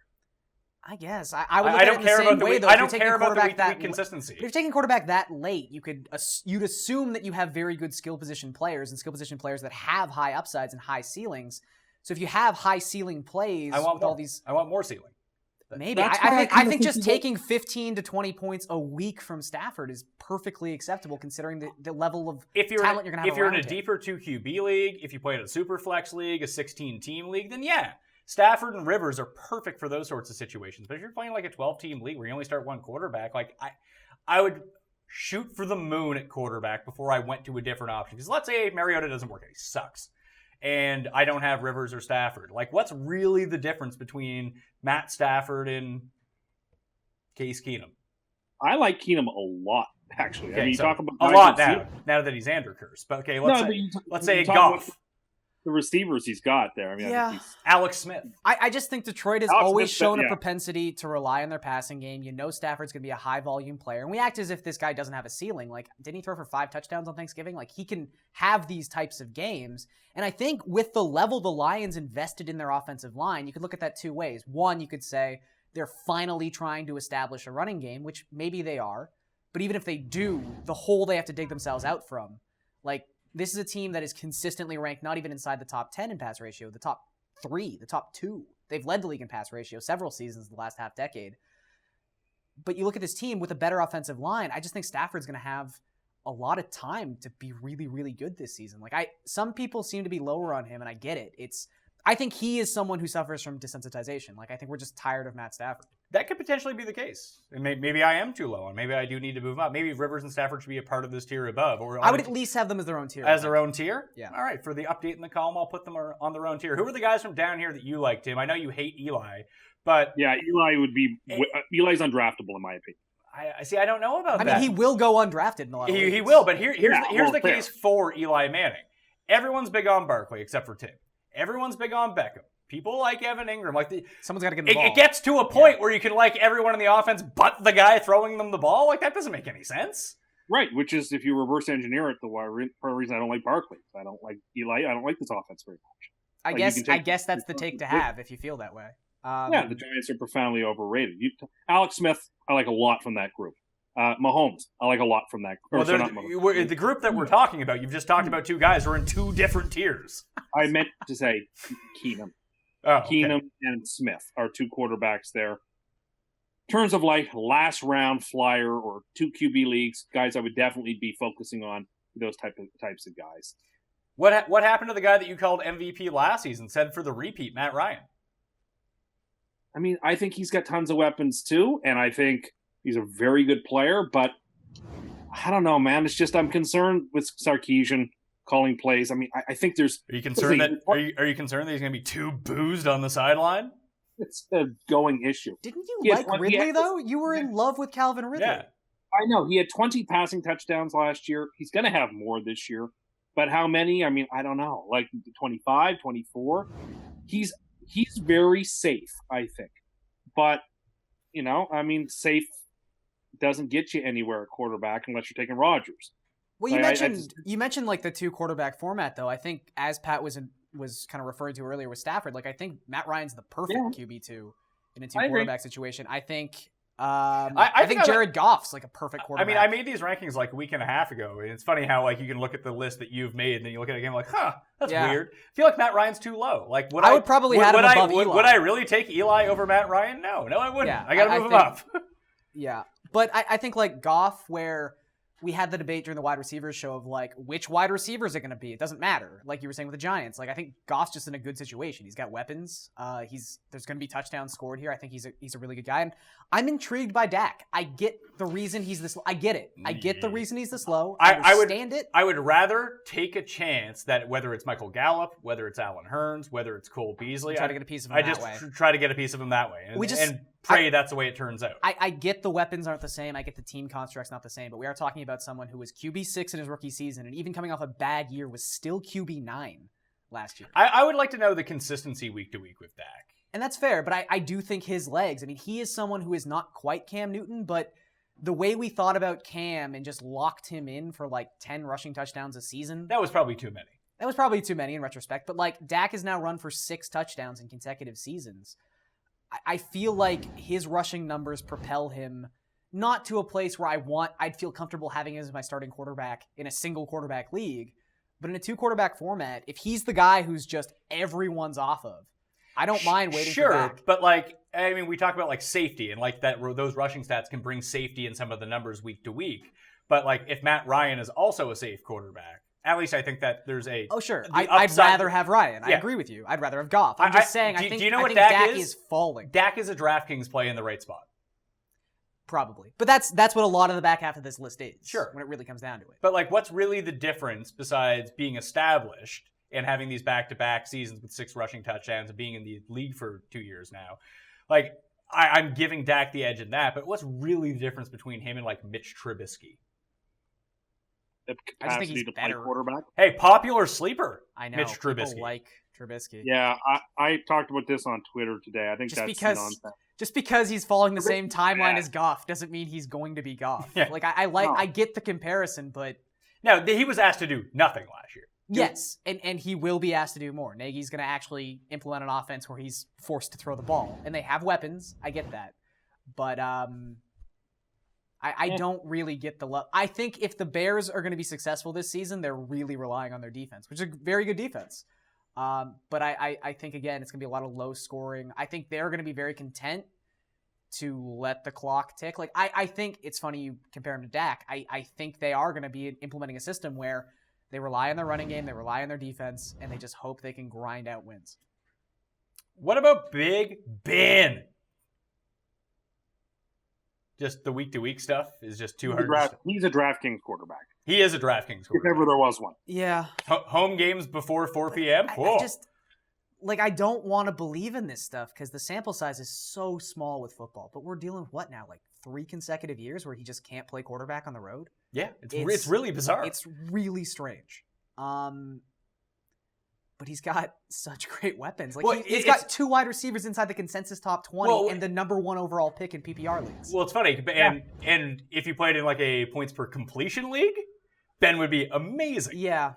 I guess I would look at it in the same way, though. I don't care about the week consistency. But if you're taking quarterback that late, you'd assume that you have very good skill position players and skill position players that have high upsides and high ceilings. So if you have high ceiling plays, I want with more. all these, I want more ceiling. Maybe I think just taking 15 to 20 points a week from Stafford is perfectly acceptable considering the level of talent you're going to have. If you're in a around him. deeper 2 QB league, if you play in a super flex league, a 16-team league, then yeah. Stafford and Rivers are perfect for those sorts of situations. But if you're playing like a 12-team league where you only start one quarterback, like I would shoot for the moon at quarterback before I went to a different option. Because let's say Mariota doesn't work out, he sucks, and I don't have Rivers or Stafford. Like, what's really the difference between Matt Stafford and Case Keenum? I like Keenum a lot, actually. Okay, I mean, you so talk about a lot now that he's Andrew Curse. But okay, let's say Goff. The receivers he's got there. I mean, Yeah. I think Alex Smith. I just think Detroit has Alex always Smith, shown a yeah. propensity to rely on their passing game. You know Stafford's going to be a high-volume player. And we act as if this guy doesn't have a ceiling. Like, didn't he throw for 5 touchdowns on Thanksgiving? Like, he can have these types of games. And I think with the level the Lions invested in their offensive line, you could look at that 2 ways. One, you could say they're finally trying to establish a running game, which maybe they are. But even if they do, the hole they have to dig themselves out from, like, this is a team that is consistently ranked not even inside the top 10 in pass ratio, the top 3, the top 2. They've led the league in pass ratio several seasons in the last half decade. But you look at this team with a better offensive line, I just think Stafford's going to have a lot of time to be really, really good this season. Like, some people seem to be lower on him, and I get it. I think he is someone who suffers from desensitization. Like, I think we're just tired of Matt Stafford. That could potentially be the case. And maybe I am too low on. Maybe I do need to move up. Maybe Rivers and Stafford should be a part of this tier above. Or I would at least have them as their own tier. As their own tier? Yeah. All right. For the update in the column, I'll put them on their own tier. Who are the guys from down here that you like, Tim? I know you hate Eli, but yeah, Eli would be Eli's undraftable in my opinion. I see. I don't know about that. I mean, he will go undrafted in a lot of leagues. He will, but here's the fair. case for Eli Manning. Everyone's big on Barkley except for Tim. Everyone's big on Beckham. People like Evan Ingram. Someone's got to get the ball. It gets to a point where you can like everyone in the offense but the guy throwing them the ball. Like, that doesn't make any sense. Right, which is if you reverse engineer it, part of the reason I don't like Barkley. I don't like Eli. I don't like this offense very much. I guess that's the take to have if you feel that way. Yeah, the Giants are profoundly overrated. Alex Smith, I like a lot from that group. Mahomes, I like a lot from that group. The group that we're talking about, you've just talked about 2 guys who are in 2 different tiers. I meant to say Keenum. Keenum and Smith are 2 quarterbacks there. In terms of like last round flyer or 2 QB leagues, guys I would definitely be focusing on those types of guys. What happened to the guy that you called MVP last season, said for the repeat, Matt Ryan? I mean, I think he's got tons of weapons too, and I think he's a very good player, but I don't know, man. It's just I'm concerned with Sarkisian calling plays. I mean, I think there's. Are you concerned are you concerned that he's going to be too boozed on the sideline? It's a going issue. Didn't you like Ridley though? You were in love with Calvin Ridley. Yeah, I know he had 20 passing touchdowns last year. He's going to have more this year, but how many? I mean, I don't know. Like 25, 24. He's very safe, I think, but I mean, safe doesn't get you anywhere at quarterback unless you're taking Rodgers. Well, you mentioned like the 2 quarterback format, though. I think as Pat was kind of referring to earlier with Stafford, like I think Matt Ryan's the perfect QB2 in a 2 quarterback situation. I think I think Jared Goff's like a perfect quarterback. I mean, I made these rankings like a week and a half ago, and it's funny how like you can look at the list that you've made, and then you look at it again like, huh, that's weird. I feel like Matt Ryan's too low. Like, I would probably have him above Eli. Would I really take Eli over Matt Ryan? No, I wouldn't. Yeah, I got to move him up. Yeah, but I think like Goff, where we had the debate during the wide receivers show of like which wide receivers are going to be. It doesn't matter. Like you were saying with the Giants, like I think Goff's just in a good situation. He's got weapons. There's going to be touchdowns scored here. I think he's a really good guy, and I'm intrigued by Dak. I get the reason he's this. I get it. I get the reason he's this low. I understand it. I would rather take a chance that whether it's Michael Gallup, whether it's Alan Hearns, whether it's Cole Beasley, try to get a piece of him that way. Try to get a piece of him that way, and pray that's the way it turns out. I get the weapons aren't the same. I get the team construct's not the same. But we are talking about someone who was QB6 in his rookie season, and even coming off a bad year was still QB9 last year. I would like to know the consistency week to week with Dak. And that's fair, but I do think his legs, I mean, he is someone who is not quite Cam Newton, but the way we thought about Cam and just locked him in for like 10 rushing touchdowns a season. That was probably too many. That was probably too many in retrospect, but like Dak has now run for 6 touchdowns in consecutive seasons. I feel like his rushing numbers propel him not to a place where I'd feel comfortable having him as my starting quarterback in a single quarterback league, but in a 2 quarterback format, if he's the guy who's just everyone's off of, I don't mind waiting for Dak. Sure, but like, I mean, we talk about like safety and like that those rushing stats can bring safety in some of the numbers week to week. But like, if Matt Ryan is also a safe quarterback, at least I think that there's a sure. I'd rather have Ryan. I agree with you. I'd rather have Goff. I'm just saying. I think Dak is falling. Dak is a DraftKings play in the right spot. Probably, but that's what a lot of the back half of this list is. Sure, when it really comes down to it. But like, what's really the difference besides being established and having these back-to-back seasons with 6 rushing touchdowns and being in the league for 2 years now? Like, I'm giving Dak the edge in that, but what's really the difference between him and like Mitch Trubisky? The capacity to play quarterback. Hey, popular sleeper. I know. Mitch Trubisky. People like Trubisky. Yeah, I talked about this on Twitter today. I think that's nonsense. Just because he's following the same timeline as Goff doesn't mean he's going to be Goff. Yeah. Like I get the comparison, but now he was asked to do nothing last year. Yes, and he will be asked to do more. Nagy's going to actually implement an offense where he's forced to throw the ball, and they have weapons. I get that, but I don't really get the love. I think if the Bears are going to be successful this season, they're really relying on their defense, which is a very good defense. But I think, again, it's going to be a lot of low scoring. I think they're going to be very content to let the clock tick. Like, I think it's funny you compare him to Dak. I think they are going to be implementing a system where they rely on their running game, they rely on their defense, and they just hope they can grind out wins. What about Big Ben? Just the week-to-week stuff is just too hard. He's a DraftKings quarterback. He is a DraftKings quarterback. If ever there was one. Yeah. Home games before 4 p.m.? I don't want to believe in this stuff because the sample size is so small with football. But we're dealing with what now? Like 3 consecutive years where he just can't play quarterback on the road? Yeah, it's really bizarre. It's really strange. But he's got such great weapons. Like he's got 2 wide receivers inside the consensus top 20 and the number 1 overall pick in PPR leagues. Well, it's funny. And if you played in like a points per completion league, Ben would be amazing. Yeah.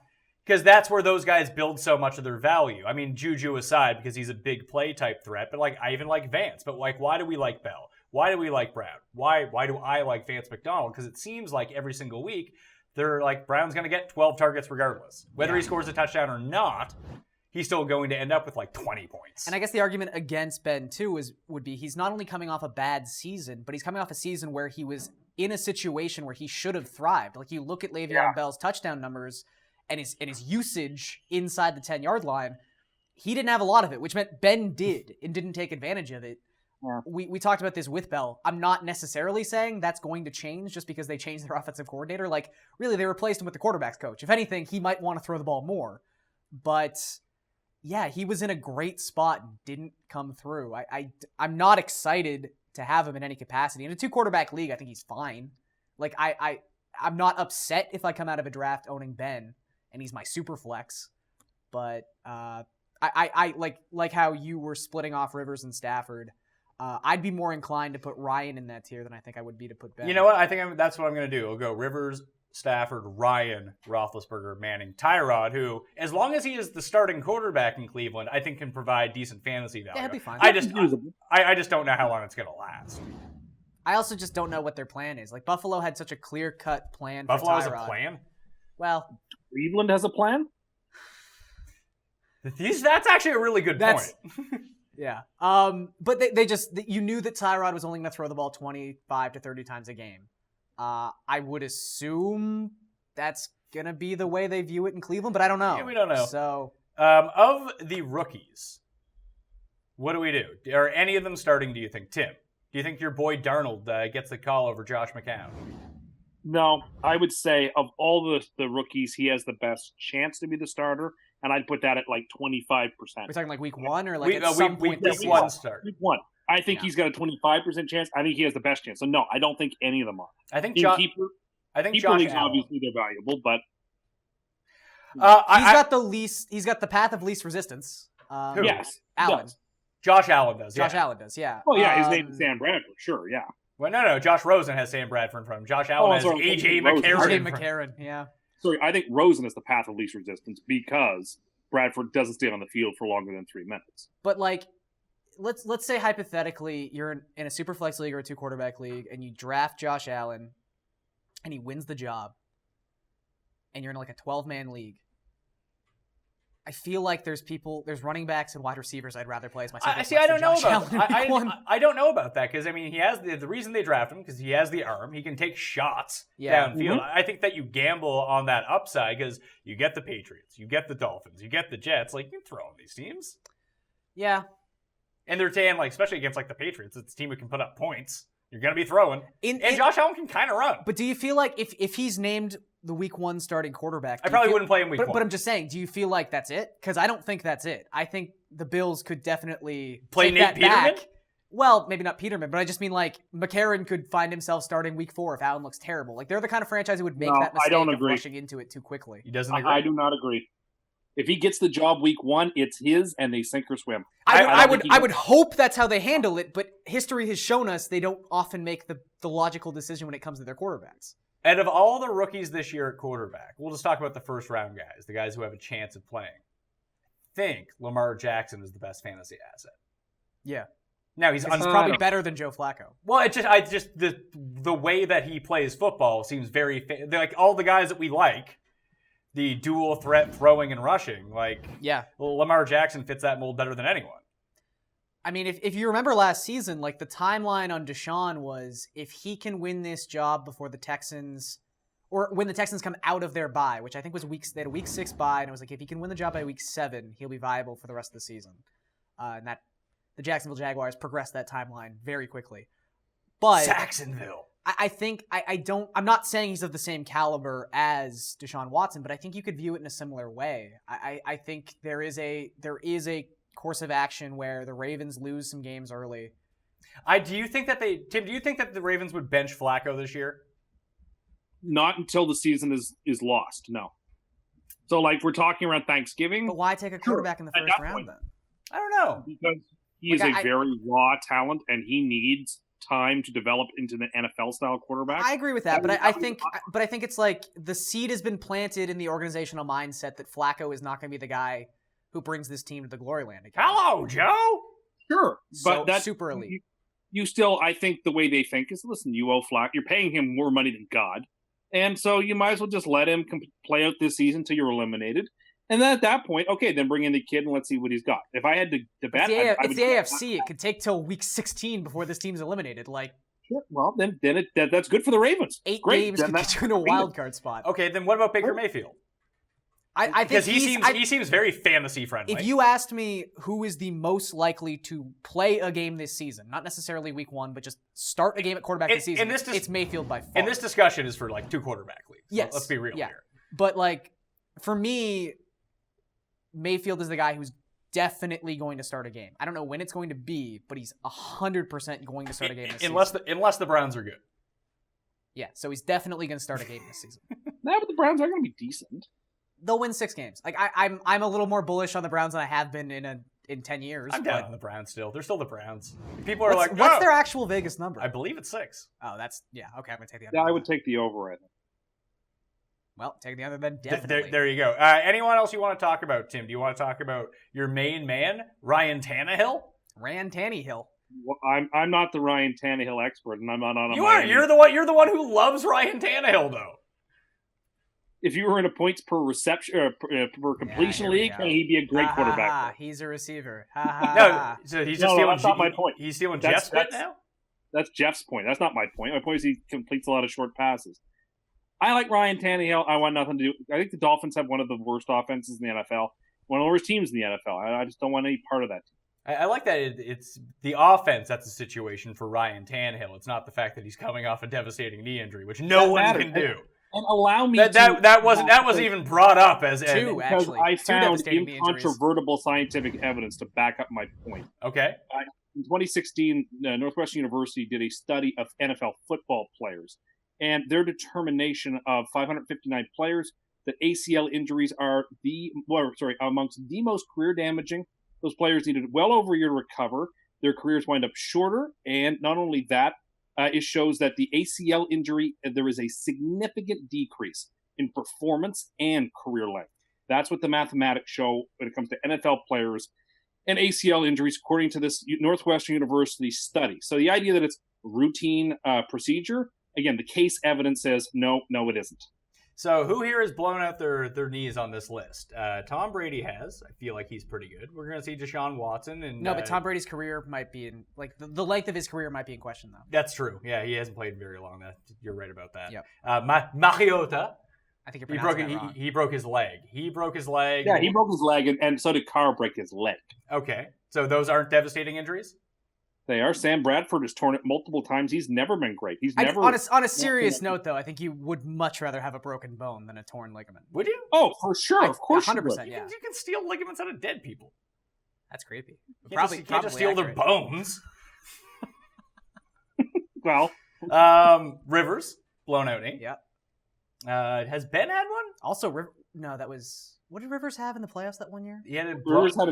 Because that's where those guys build so much of their value. I mean, Juju aside, because he's a big play type threat, but like I even like Vance. But like, why do we like Bell? Why do we like Brown? Why do I like Vance McDonald? Because it seems like every single week they're like Brown's going to get 12 targets regardless. Whether he scores a touchdown or not, he's still going to end up with like 20 points. And I guess the argument against Ben too would be he's not only coming off a bad season, but he's coming off a season where he was in a situation where he should have thrived. Like you look at Le'Veon Bell's touchdown numbers and his usage inside the 10-yard line, he didn't have a lot of it, which meant Ben did and didn't take advantage of it. Yeah. We talked about this with Bell. I'm not necessarily saying that's going to change just because they changed their offensive coordinator. Like, really, they replaced him with the quarterback's coach. If anything, he might want to throw the ball more. But, yeah, he was in a great spot and didn't come through. I'm not excited to have him in any capacity. In a 2-quarterback league, I think he's fine. Like, I'm not upset if I come out of a draft owning Ben and he's my super flex. But I like how you were splitting off Rivers and Stafford. I'd be more inclined to put Ryan in that tier than I think I would be to put Ben. You know what? I think that's what I'm going to do. I'll go Rivers, Stafford, Ryan, Roethlisberger, Manning, Tyrod, who, as long as he is the starting quarterback in Cleveland, I think can provide decent fantasy value. Yeah, he'll be fine. I just don't know how long it's going to last. I also just don't know what their plan is. Like, Buffalo had such a clear-cut plan Buffalo for has a Tyrod. plan? Well, Cleveland has a plan? That's actually a really good point. Yeah. But they just, you knew that Tyrod was only going to throw the ball 25 to 30 times a game. I would assume that's going to be the way they view it in Cleveland, but I don't know. Yeah, we don't know. So, of the rookies, what do we do? Are any of them starting, do you think? Tim, do you think your boy Darnold gets the call over Josh McCown? No, I would say of all the rookies, he has the best chance to be the starter, and I'd put that at like 25%. we're talking like week 1 or like at some point this week 1 season? start. Week 1. I think he's got a 25% chance. I think he has the best chance. So no, I don't think any of them are. I think Keeper Josh leagues, Allen. obviously they're valuable, but He's got the path of least resistance. Who? yes, Allen. does. Josh Allen does. Josh yeah. Allen does, yeah. Oh yeah, his name is Sam Bradford, sure, yeah. Well, no. Josh Rosen has Sam Bradford in front of him. Josh Allen has sorry, A.J. Rosen. McCarron. RJ in front. McCarron, yeah. Sorry, I think Rosen is the path of least resistance because Bradford doesn't stay on the field for longer than 3 minutes. But like, let's say hypothetically you're in a super flex league or a 2-quarterback league, and you draft Josh Allen, and he wins the job, and you're in like a 12-man league. I feel like there's running backs and wide receivers I'd rather play as my super flex I don't than know Josh about Allen in week one. I don't know about that because I mean he has the reason they draft him because he has the arm. He can take shots downfield. I think that you gamble on that upside because you get the Patriots, you get the Dolphins, you get the Jets. Like you throw on these teams, Yeah. and they're saying like especially against like the Patriots, it's a team who can put up points. You're gonna be throwing, and Josh Allen can kind of run. But do you feel like if he's named the week 1 starting quarterback, I probably wouldn't play him week 1. But I'm just saying, do you feel like that's it? Because I don't think that's it. I think the Bills could definitely Play take Nate that Peterman? back. Well, maybe not Peterman, but I just mean like McCarron could find himself starting week 4 if Allen looks terrible. Like they're the kind of franchise who would make that mistake of rushing into it too quickly. He doesn't agree. I do not agree. If he gets the job week 1, it's his, and they sink or swim. I would hope that's how they handle it, but history has shown us they don't often make the logical decision when it comes to their quarterbacks. And of all the rookies this year at quarterback, we'll just talk about the first round guys, the guys who have a chance of playing. I think Lamar Jackson is the best fantasy asset. Yeah. Now he's probably better than Joe Flacco. Well, the way that he plays football seems very like all the guys that we like, the dual threat throwing and rushing. Like Lamar Jackson fits that mold better than anyone. I mean, if you remember last season, like the timeline on Deshaun was if he can win this job before the Texans, or when the Texans come out of their bye, which I think was they had a week 6 bye, and it was like if he can win the job by week 7, he'll be viable for the rest of the season. And that the Jacksonville Jaguars progressed that timeline very quickly. But Jacksonville. I think I'm not saying he's of the same caliber as Deshaun Watson, but I think you could view it in a similar way. I think there is a course of action where the Ravens lose some games early. Tim, do you think that the Ravens would bench Flacco this year? Not until the season is lost, no. So, like, we're talking around Thanksgiving. But why take a quarterback in the first round then? I don't know. Because he is a very raw talent, and he needs time to develop into the NFL-style quarterback. I agree with that, but I think it's like the seed has been planted in the organizational mindset that Flacco is not going to be the guy who brings this team to the glory land again. Hello, Joe. Sure, but that's super elite. You still, I think the way they think is, listen, you owe Flacco. You're paying him more money than God, and so you might as well just let him play out this season until you're eliminated. And then at that point, okay, then bring in the kid and let's see what he's got. If I had to bet, it's the AFC. It could take till week 16 before this team's eliminated. Like, sure, well, then that's good for the Ravens. 8 Great. games could get you in a wild card spot. Okay, then what about Baker Mayfield? I think he seems very fantasy friendly. If you asked me who is the most likely to play a game this season, not necessarily week 1, but just start a game at quarterback this season, it's Mayfield by far. And this discussion is for like 2 quarterback leagues. So yes, let's be real here. But like for me, Mayfield is the guy who's definitely going to start a game. I don't know when it's going to be, but he's 100% going to start a game this season. Unless the Browns are good. Yeah, so he's definitely going to start a game this season. No, but the Browns are going to be decent. They'll win 6 games. Like I'm a little more bullish on the Browns than I have been in 10 years. I'm down on the Browns still. They're still the Browns. People are like, what's their actual Vegas number? I believe it's 6. Oh, that's okay. I'm gonna take the under. Yeah, I would take the over. I think. Well, take the under then. Definitely. There you go. Anyone else you want to talk about, Tim? Do you want to talk about your main man, Ryan Tannehill? Ryan Tannehill. Well, I'm not the Ryan Tannehill expert, and I'm not on a You are. Miami. You're the one who loves Ryan Tannehill, though. If you were in a points per reception per completion here we league, go. he'd be a great quarterback. Ha, he's a receiver. Ha ha No, ha. so he's No, just stealing. that's not my point. He's stealing That's- Jeff's bit that's- now. That's Jeff's point. That's not my point. My point is he completes a lot of short passes. I like Ryan Tannehill. I want nothing to do. I think the Dolphins have one of the worst offenses in the NFL, one of the worst teams in the NFL. I just don't want any part of that. I like that it's the offense that's the situation for Ryan Tannehill. It's not the fact that he's coming off a devastating knee injury, which no That one matters. can do. And allow me That wasn't even brought up as Two, because actually. I Two found devastating knee injuries. incontrovertible scientific evidence to back up my point. Okay. In 2016, Northwestern University did a study of NFL football players, and their determination of 559 players that ACL injuries are amongst the most career damaging. Those players needed well over a year to recover. Their careers wind up shorter, and not only that, it shows that the ACL injury, there is a significant decrease in performance and career length. That's what the mathematics show when it comes to NFL players and ACL injuries, according to this Northwestern University study. So the idea that it's routine procedure, again, the case evidence says no, it isn't. So who here has blown out their knees on this list? Tom Brady has. I feel like he's pretty good. We're going to see Deshaun Watson. And No, but Tom Brady's career might be in, like, the length of his career might be in question, though. That's true. Yeah, he hasn't played very long. You're right about that. Yep. Mariota. I think He you're broke his leg. He broke his leg. Yeah, he broke his leg, and so did Carr break his leg. Okay. So those aren't devastating injuries? They are. Sam Bradford has torn it multiple times. He's never been great. He's never. On a serious note, though, I think you would much rather have a broken bone than a torn ligament. Would you? Oh, for sure. Of course, 100%. You Yeah, can steal ligaments out of dead people. that's creepy. You can't just steal their bones. Well, Rivers, blown out knee. Yeah. Has Ben had one? Also, that was. What did Rivers have in the playoffs that one year? He had a Rivers had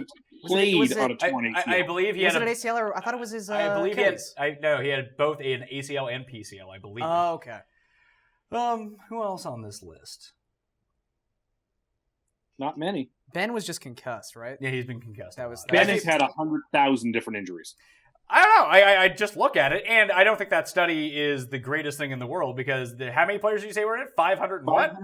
played was it- on a 20. I believe he Was had it an ACL or I thought it was his? I believe Achilles. he had both an ACL and PCL, I believe. Oh, okay. Who else on this list? Not many. Ben was just concussed, right? Yeah, he's been concussed. That was- Ben has had 100,000 different injuries. I don't know. I just look at it, and I don't think that study is the greatest thing in the world because how many players did you say were in it? 500 and what?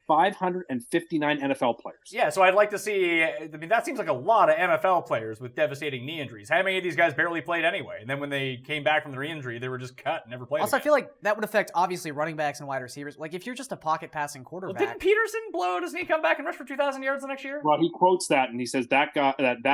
559 NFL players. Yeah, so I'd like to see. I mean, that seems like a lot of NFL players with devastating knee injuries. How many of these guys barely played anyway? And then when they came back from their injury, they were just cut and never played. Also, again. I feel like that would affect obviously running backs and wide receivers. Like if you're just a pocket passing Well, quarterback. didn't Peterson blow out his knee, come back and rush for 2,000 yards the next year? Well, he quotes that and he says that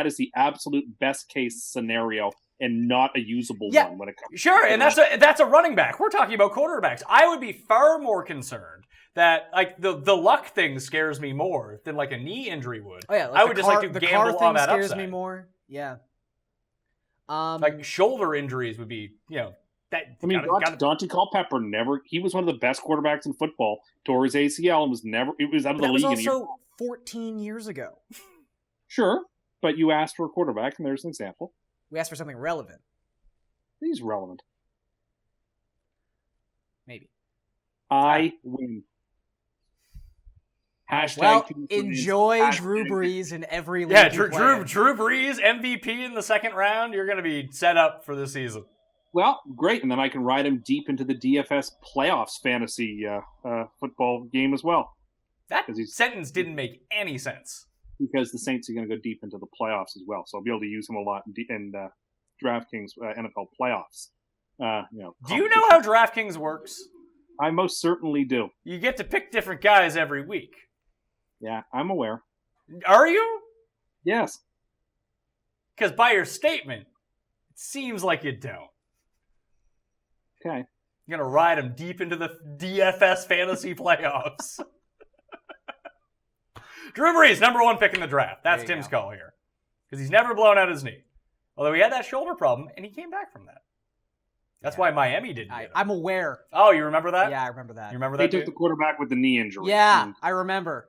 is the absolute best case scenario and not a usable one when it comes. Sure, to and that's a running back. We're talking about quarterbacks. I would be far more concerned that like the luck thing scares me more than like a knee injury would. Oh yeah, like I would just like to the gamble car thing on that scares upside. me more. Yeah. Like shoulder injuries would be, that. I mean, Dante Culpepper he was one of the best quarterbacks in football, tore his ACL and it was out of the that league. was also 14 years ago. Sure, but you asked for a quarterback, and there's an example. We asked for something relevant. He's relevant. Maybe. I win. Hashtag Well, Team Brilliance. enjoy Hashtag- Drew Brees in every league. Yeah, you Drew play in. Brees MVP in the second round. You're going to be set up for the season. Well, great, and then I can ride him deep into the DFS playoffs fantasy football game as well. That 'Cause he's- sentence didn't make any sense. Because the Saints are going to go deep into the playoffs as well, so I'll be able to use him a lot in DraftKings NFL playoffs. Do you know how DraftKings works? I most certainly do. You get to pick different guys every week. Yeah, I'm aware. Are you? Yes. Because by your statement, it seems like you don't. Okay. You're going to ride him deep into the DFS fantasy playoffs. Drew Brees, number one pick in the draft. That's There you Tim's go. call here. Because he's never blown out his knee. Although he had that shoulder problem, and he came back from that. That's why Miami didn't get him. I'm aware. Oh, you remember that? Yeah, I remember that. You remember They that, took dude? the quarterback with the knee injury. Yeah, And I remember.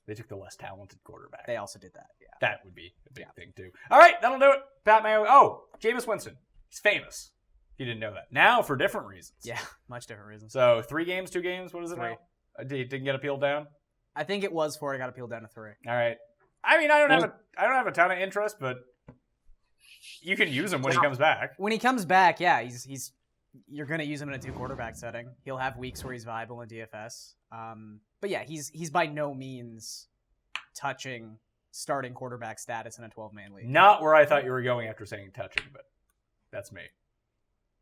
They took the less talented quarterback. They also did that. Yeah. That would be a big thing, too. All right, that'll do it. Pat Mayo. Oh, Jameis Winston. He's famous. If you didn't know that. Now for different reasons. Yeah, much different reasons. So 3 games, 2 games? What is it 3. now? Didn't get appealed down? I think it was 4. I got appealed down to 3. All right. I mean, I don't have a ton of interest, but You can use him when he comes back. When he comes back, yeah, he's you're gonna use him in a 2-quarterback setting. He'll have weeks where he's viable in DFS. But yeah, he's by no means touching starting quarterback status in a 12-man league. Not where I thought you were going after saying touching, but that's me.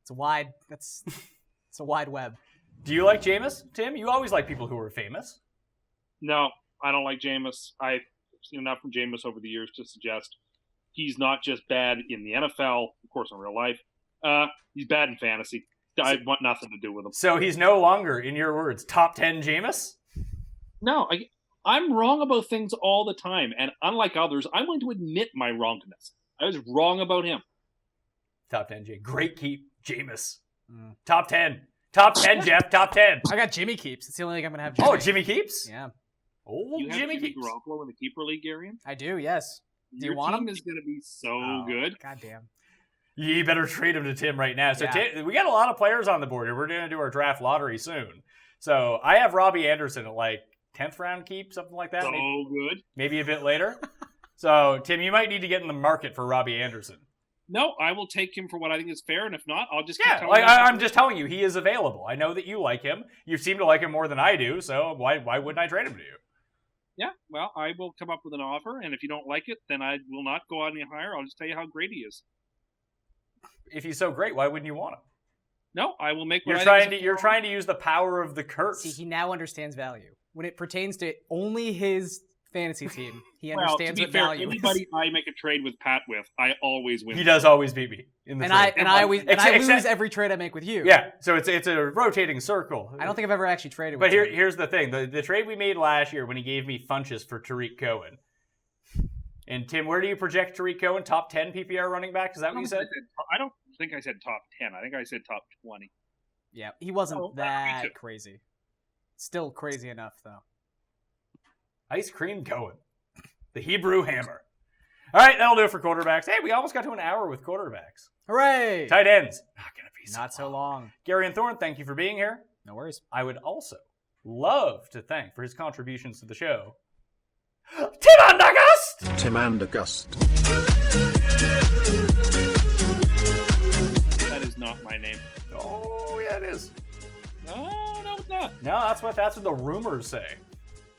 It's a wide web. Do you like Jameis, Tim? You always like people who are famous. No, I don't like Jameis. I've seen enough from Jameis over the years to suggest he's not just bad in the NFL, of course, in real life. He's bad in fantasy. I want nothing to do with him. So he's no longer, in your words, top 10 Jameis? No, I'm wrong about things all the time, and unlike others, I'm going to admit my wrongness. I was wrong about him. Top 10, Great keep, Jameis. Top 10. Top 10, Jeff. Top 10. I got Jimmy Keeps. It's the only league I'm gonna have. Jimmy. Oh, Jimmy Keeps? Yeah. Old You have Jimmy Jimmy Keeps. Garoppolo in the keeper league, Garion? I do. Yes. Do Your you want team him? is going to be so good. Goddamn. You better trade him to Tim right now. So Yeah. Tim, we got a lot of players on the board here. We're going to do our draft lottery soon. So I have Robbie Anderson at like 10th round keep, something like that. So maybe, good. maybe a bit later. So Tim, you might need to get in the market for Robbie Anderson. No, I will take him for what I think is fair, and if not, I'll just keep Yeah, telling like you. I'm just telling you, he is available. I know that you like him. You seem to like him more than I do. So why wouldn't I trade him to you? Yeah, well, I will come up with an offer, and if you don't like it, then I will not go on any higher. I'll just tell you how great he is. If he's so great, why wouldn't you want him? No, I will make. What You're I trying think to is you're trying to use the power of the curse. See, he now understands value. When it pertains to only his fantasy team, he Well, to understands be what fair, value anybody is. I make a trade with Pat with, I always win. He does always beat me in the And trade. I lose Except- every trade I make with you. Yeah, so it's a rotating circle. I don't think I've ever actually traded But with you. here's the thing: the trade we made last year when he gave me Funches for Tariq Cohen. And Tim, where do you project Tariq Cohen? Top 10 PPR running back? Is that what you said? I don't think I said top 10. I think I said top 20. Yeah, he wasn't Oh, me that too. crazy. Still crazy enough, though. Ice cream Cohen, the Hebrew Hammer. All right, that'll do it for quarterbacks. Hey, we almost got to an hour with quarterbacks. Hooray! Tight ends, not gonna be Not so long. Garion Thorne, thank you for being here. No worries. I would also love to thank for his contributions to the show, Tim Undergust! Tim Andergust. That is not my name. Oh, yeah, it is. No, it's not. No, that's what the rumors say.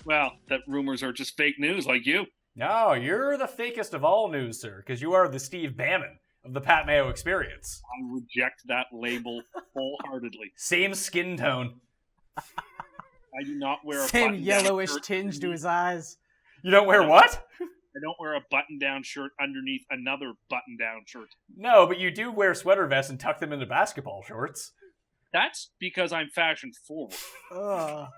Well, that rumors are just fake news, like you. No, you're the fakest of all news, sir, because you are the Steve Bannon of the Pat Mayo experience. I reject that label wholeheartedly. Same skin tone. I do not wear a Same button-down yellowish shirt tinge to underneath- his eyes. You don't wear what? I don't wear a button-down shirt underneath another button-down shirt. No, but you do wear sweater vests and tuck them into basketball shorts. That's because I'm fashion forward. Ugh.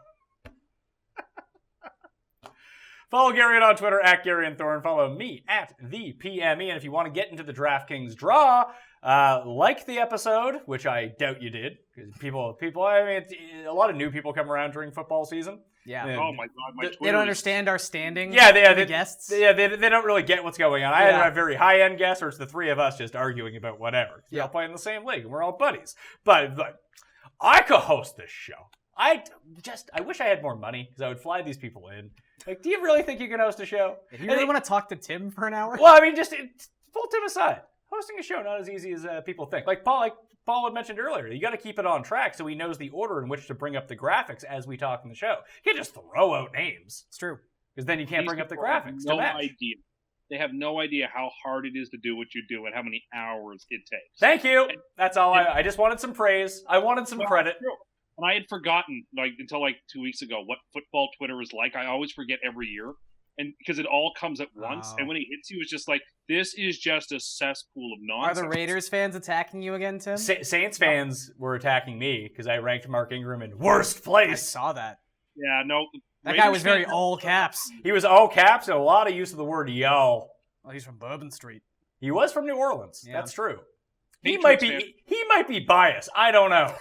Follow Garion on Twitter at Garion Thorne. Follow me at the PME. And if you want to get into the DraftKings draw, like the episode, which I doubt you did, because people, I mean, a lot of new people come around during football season. Yeah. Oh my god, my Twitter They don't is- understand our standing. Yeah, the they guests. Yeah, they don't really get what's going on. I Yeah. either have very high-end guests, or it's the three of us just arguing about whatever. We're Yeah. all playing the same league, and we're all buddies. But I could host this show. I wish I had more money, because I would fly these people in. Like, do you really think you can host a show? If you really want to talk to Tim for an hour? Well, I mean, just pull Tim aside. Hosting a show not as easy as people think. Like Paul had mentioned earlier, you got to keep it on track so he knows the order in which to bring up the graphics as we talk in the show. You can't just throw out names, It's true. because then you can't These bring up the people have graphics No to match. idea. They have no idea how hard it is to do what you do and how many hours it takes. Thank you. That's all. I just wanted some praise. I wanted some Well, credit. true. And I had forgotten, until 2 weeks ago, what football Twitter is like. I always forget every year, and because it all comes at once. Oh. And when it hits you, it's just like, this is just a cesspool of Are nonsense. the Raiders fans attacking you again, Tim? Saints fans were attacking me because I ranked Mark Ingram in worst I place. saw that. Yeah, no. That guy Raiders was very fans- all caps. He was all caps and a lot of use of the word yo. Well, he's from Bourbon Street. He was from New Orleans. Yeah. That's true. He Patriots might be biased. I don't know.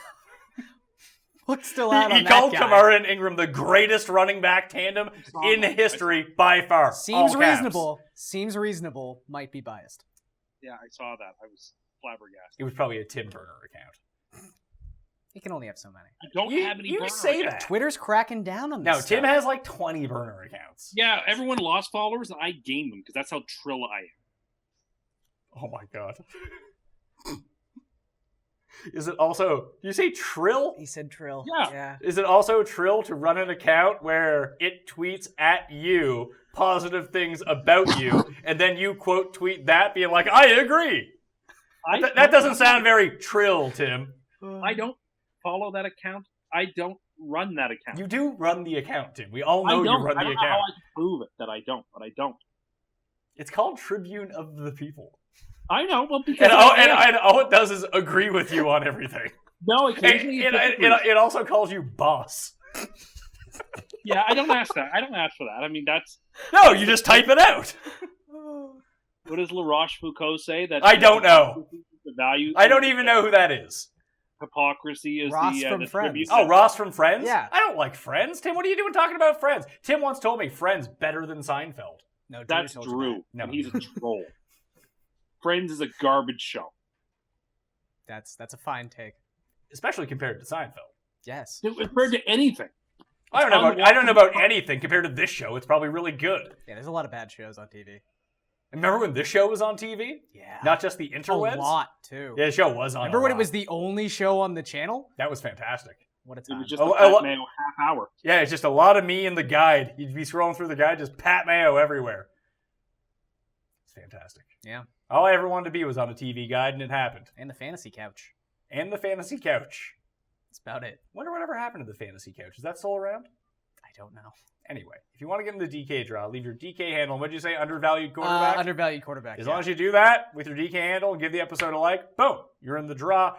Look still out on He that called guy. Kamara and Ingram the greatest running back tandem in history by far. Seems All caps. reasonable. Seems reasonable. Might be biased. Yeah, I saw that. I was flabbergasted. It was probably a Tim Burner account. He can only have so many. I don't have any You burner say accounts. that. Twitter's cracking down on this. No, Tim stuff. has like 20 burner accounts. Yeah, everyone lost followers, and I gained them because that's how trill I am. Oh my god. Is it also, do you say trill? He said Trill. Yeah. Is it also trill to run an account where it tweets at you positive things about you, and then you quote tweet that being like, I agree? That doesn't sound very trill, Tim. I don't follow that account. I don't run that account. You do run the account, Tim. We all know you run I the don't know how account. I can prove it that I don't, but I don't. It's called Tribune of the People. I know, well, because And all it does is agree with you on everything. no, occasionally It also calls you boss. yeah, I don't ask that. I don't ask for that. I mean, that's No, you just type it out. what does La Rochefoucauld say? That I don't know. The value. I don't even know who that is. Hypocrisy is Ross the from the Friends. tribute. Oh, Ross from Friends? Yeah. I don't like Friends. Tim, what are you doing talking about Friends? Tim once told me Friends better than Seinfeld. No, Drew That's told you Drew. No. And he's a troll. Friends is a garbage show. that. That's a fine take. Especially compared to Seinfeld. Yes. Compared to anything. I don't know about anything compared to this show. It's probably really good. Yeah, there's a lot of bad shows on TV. Remember when this show was on TV? Yeah. Not just the interwebs? A lot, too. Yeah, the show was on. Remember a when it lot. was the only show on the channel? That was fantastic. What a It time. was just Oh, a Pat Mayo half hour. Yeah, it's just a lot of me in the guide. You'd be scrolling through the guide, just Pat Mayo everywhere. It's fantastic. Yeah. All I ever wanted to be was on a TV guide, and it happened. And the fantasy couch. And the fantasy couch. That's about it. Wonder whatever happened to the fantasy couch. Is that still around? I don't know. Anyway, if you want to get in the DK draw, leave your DK handle. What'd you say? Undervalued quarterback? Undervalued quarterback. As long as you do that with your DK handle and give the episode a like, boom, you're in the draw.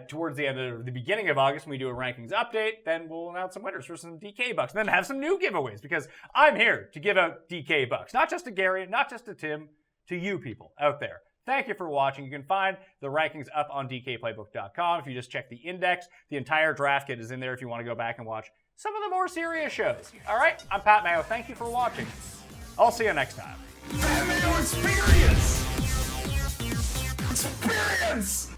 Towards the beginning of August, when we do a rankings update, then we'll announce some winners for some DK bucks. And then have some new giveaways, because I'm here to give out DK bucks. Not just to Garion, not just to Tim, to you people out there. Thank you for watching. You can find the rankings up on DKPlaybook.com. If you just check the index, the entire draft kit is in there if you want to go back and watch some of the more serious shows. All right, I'm Pat Mayo. Thank you for watching. I'll see you next time. That Mayo experience! Experience!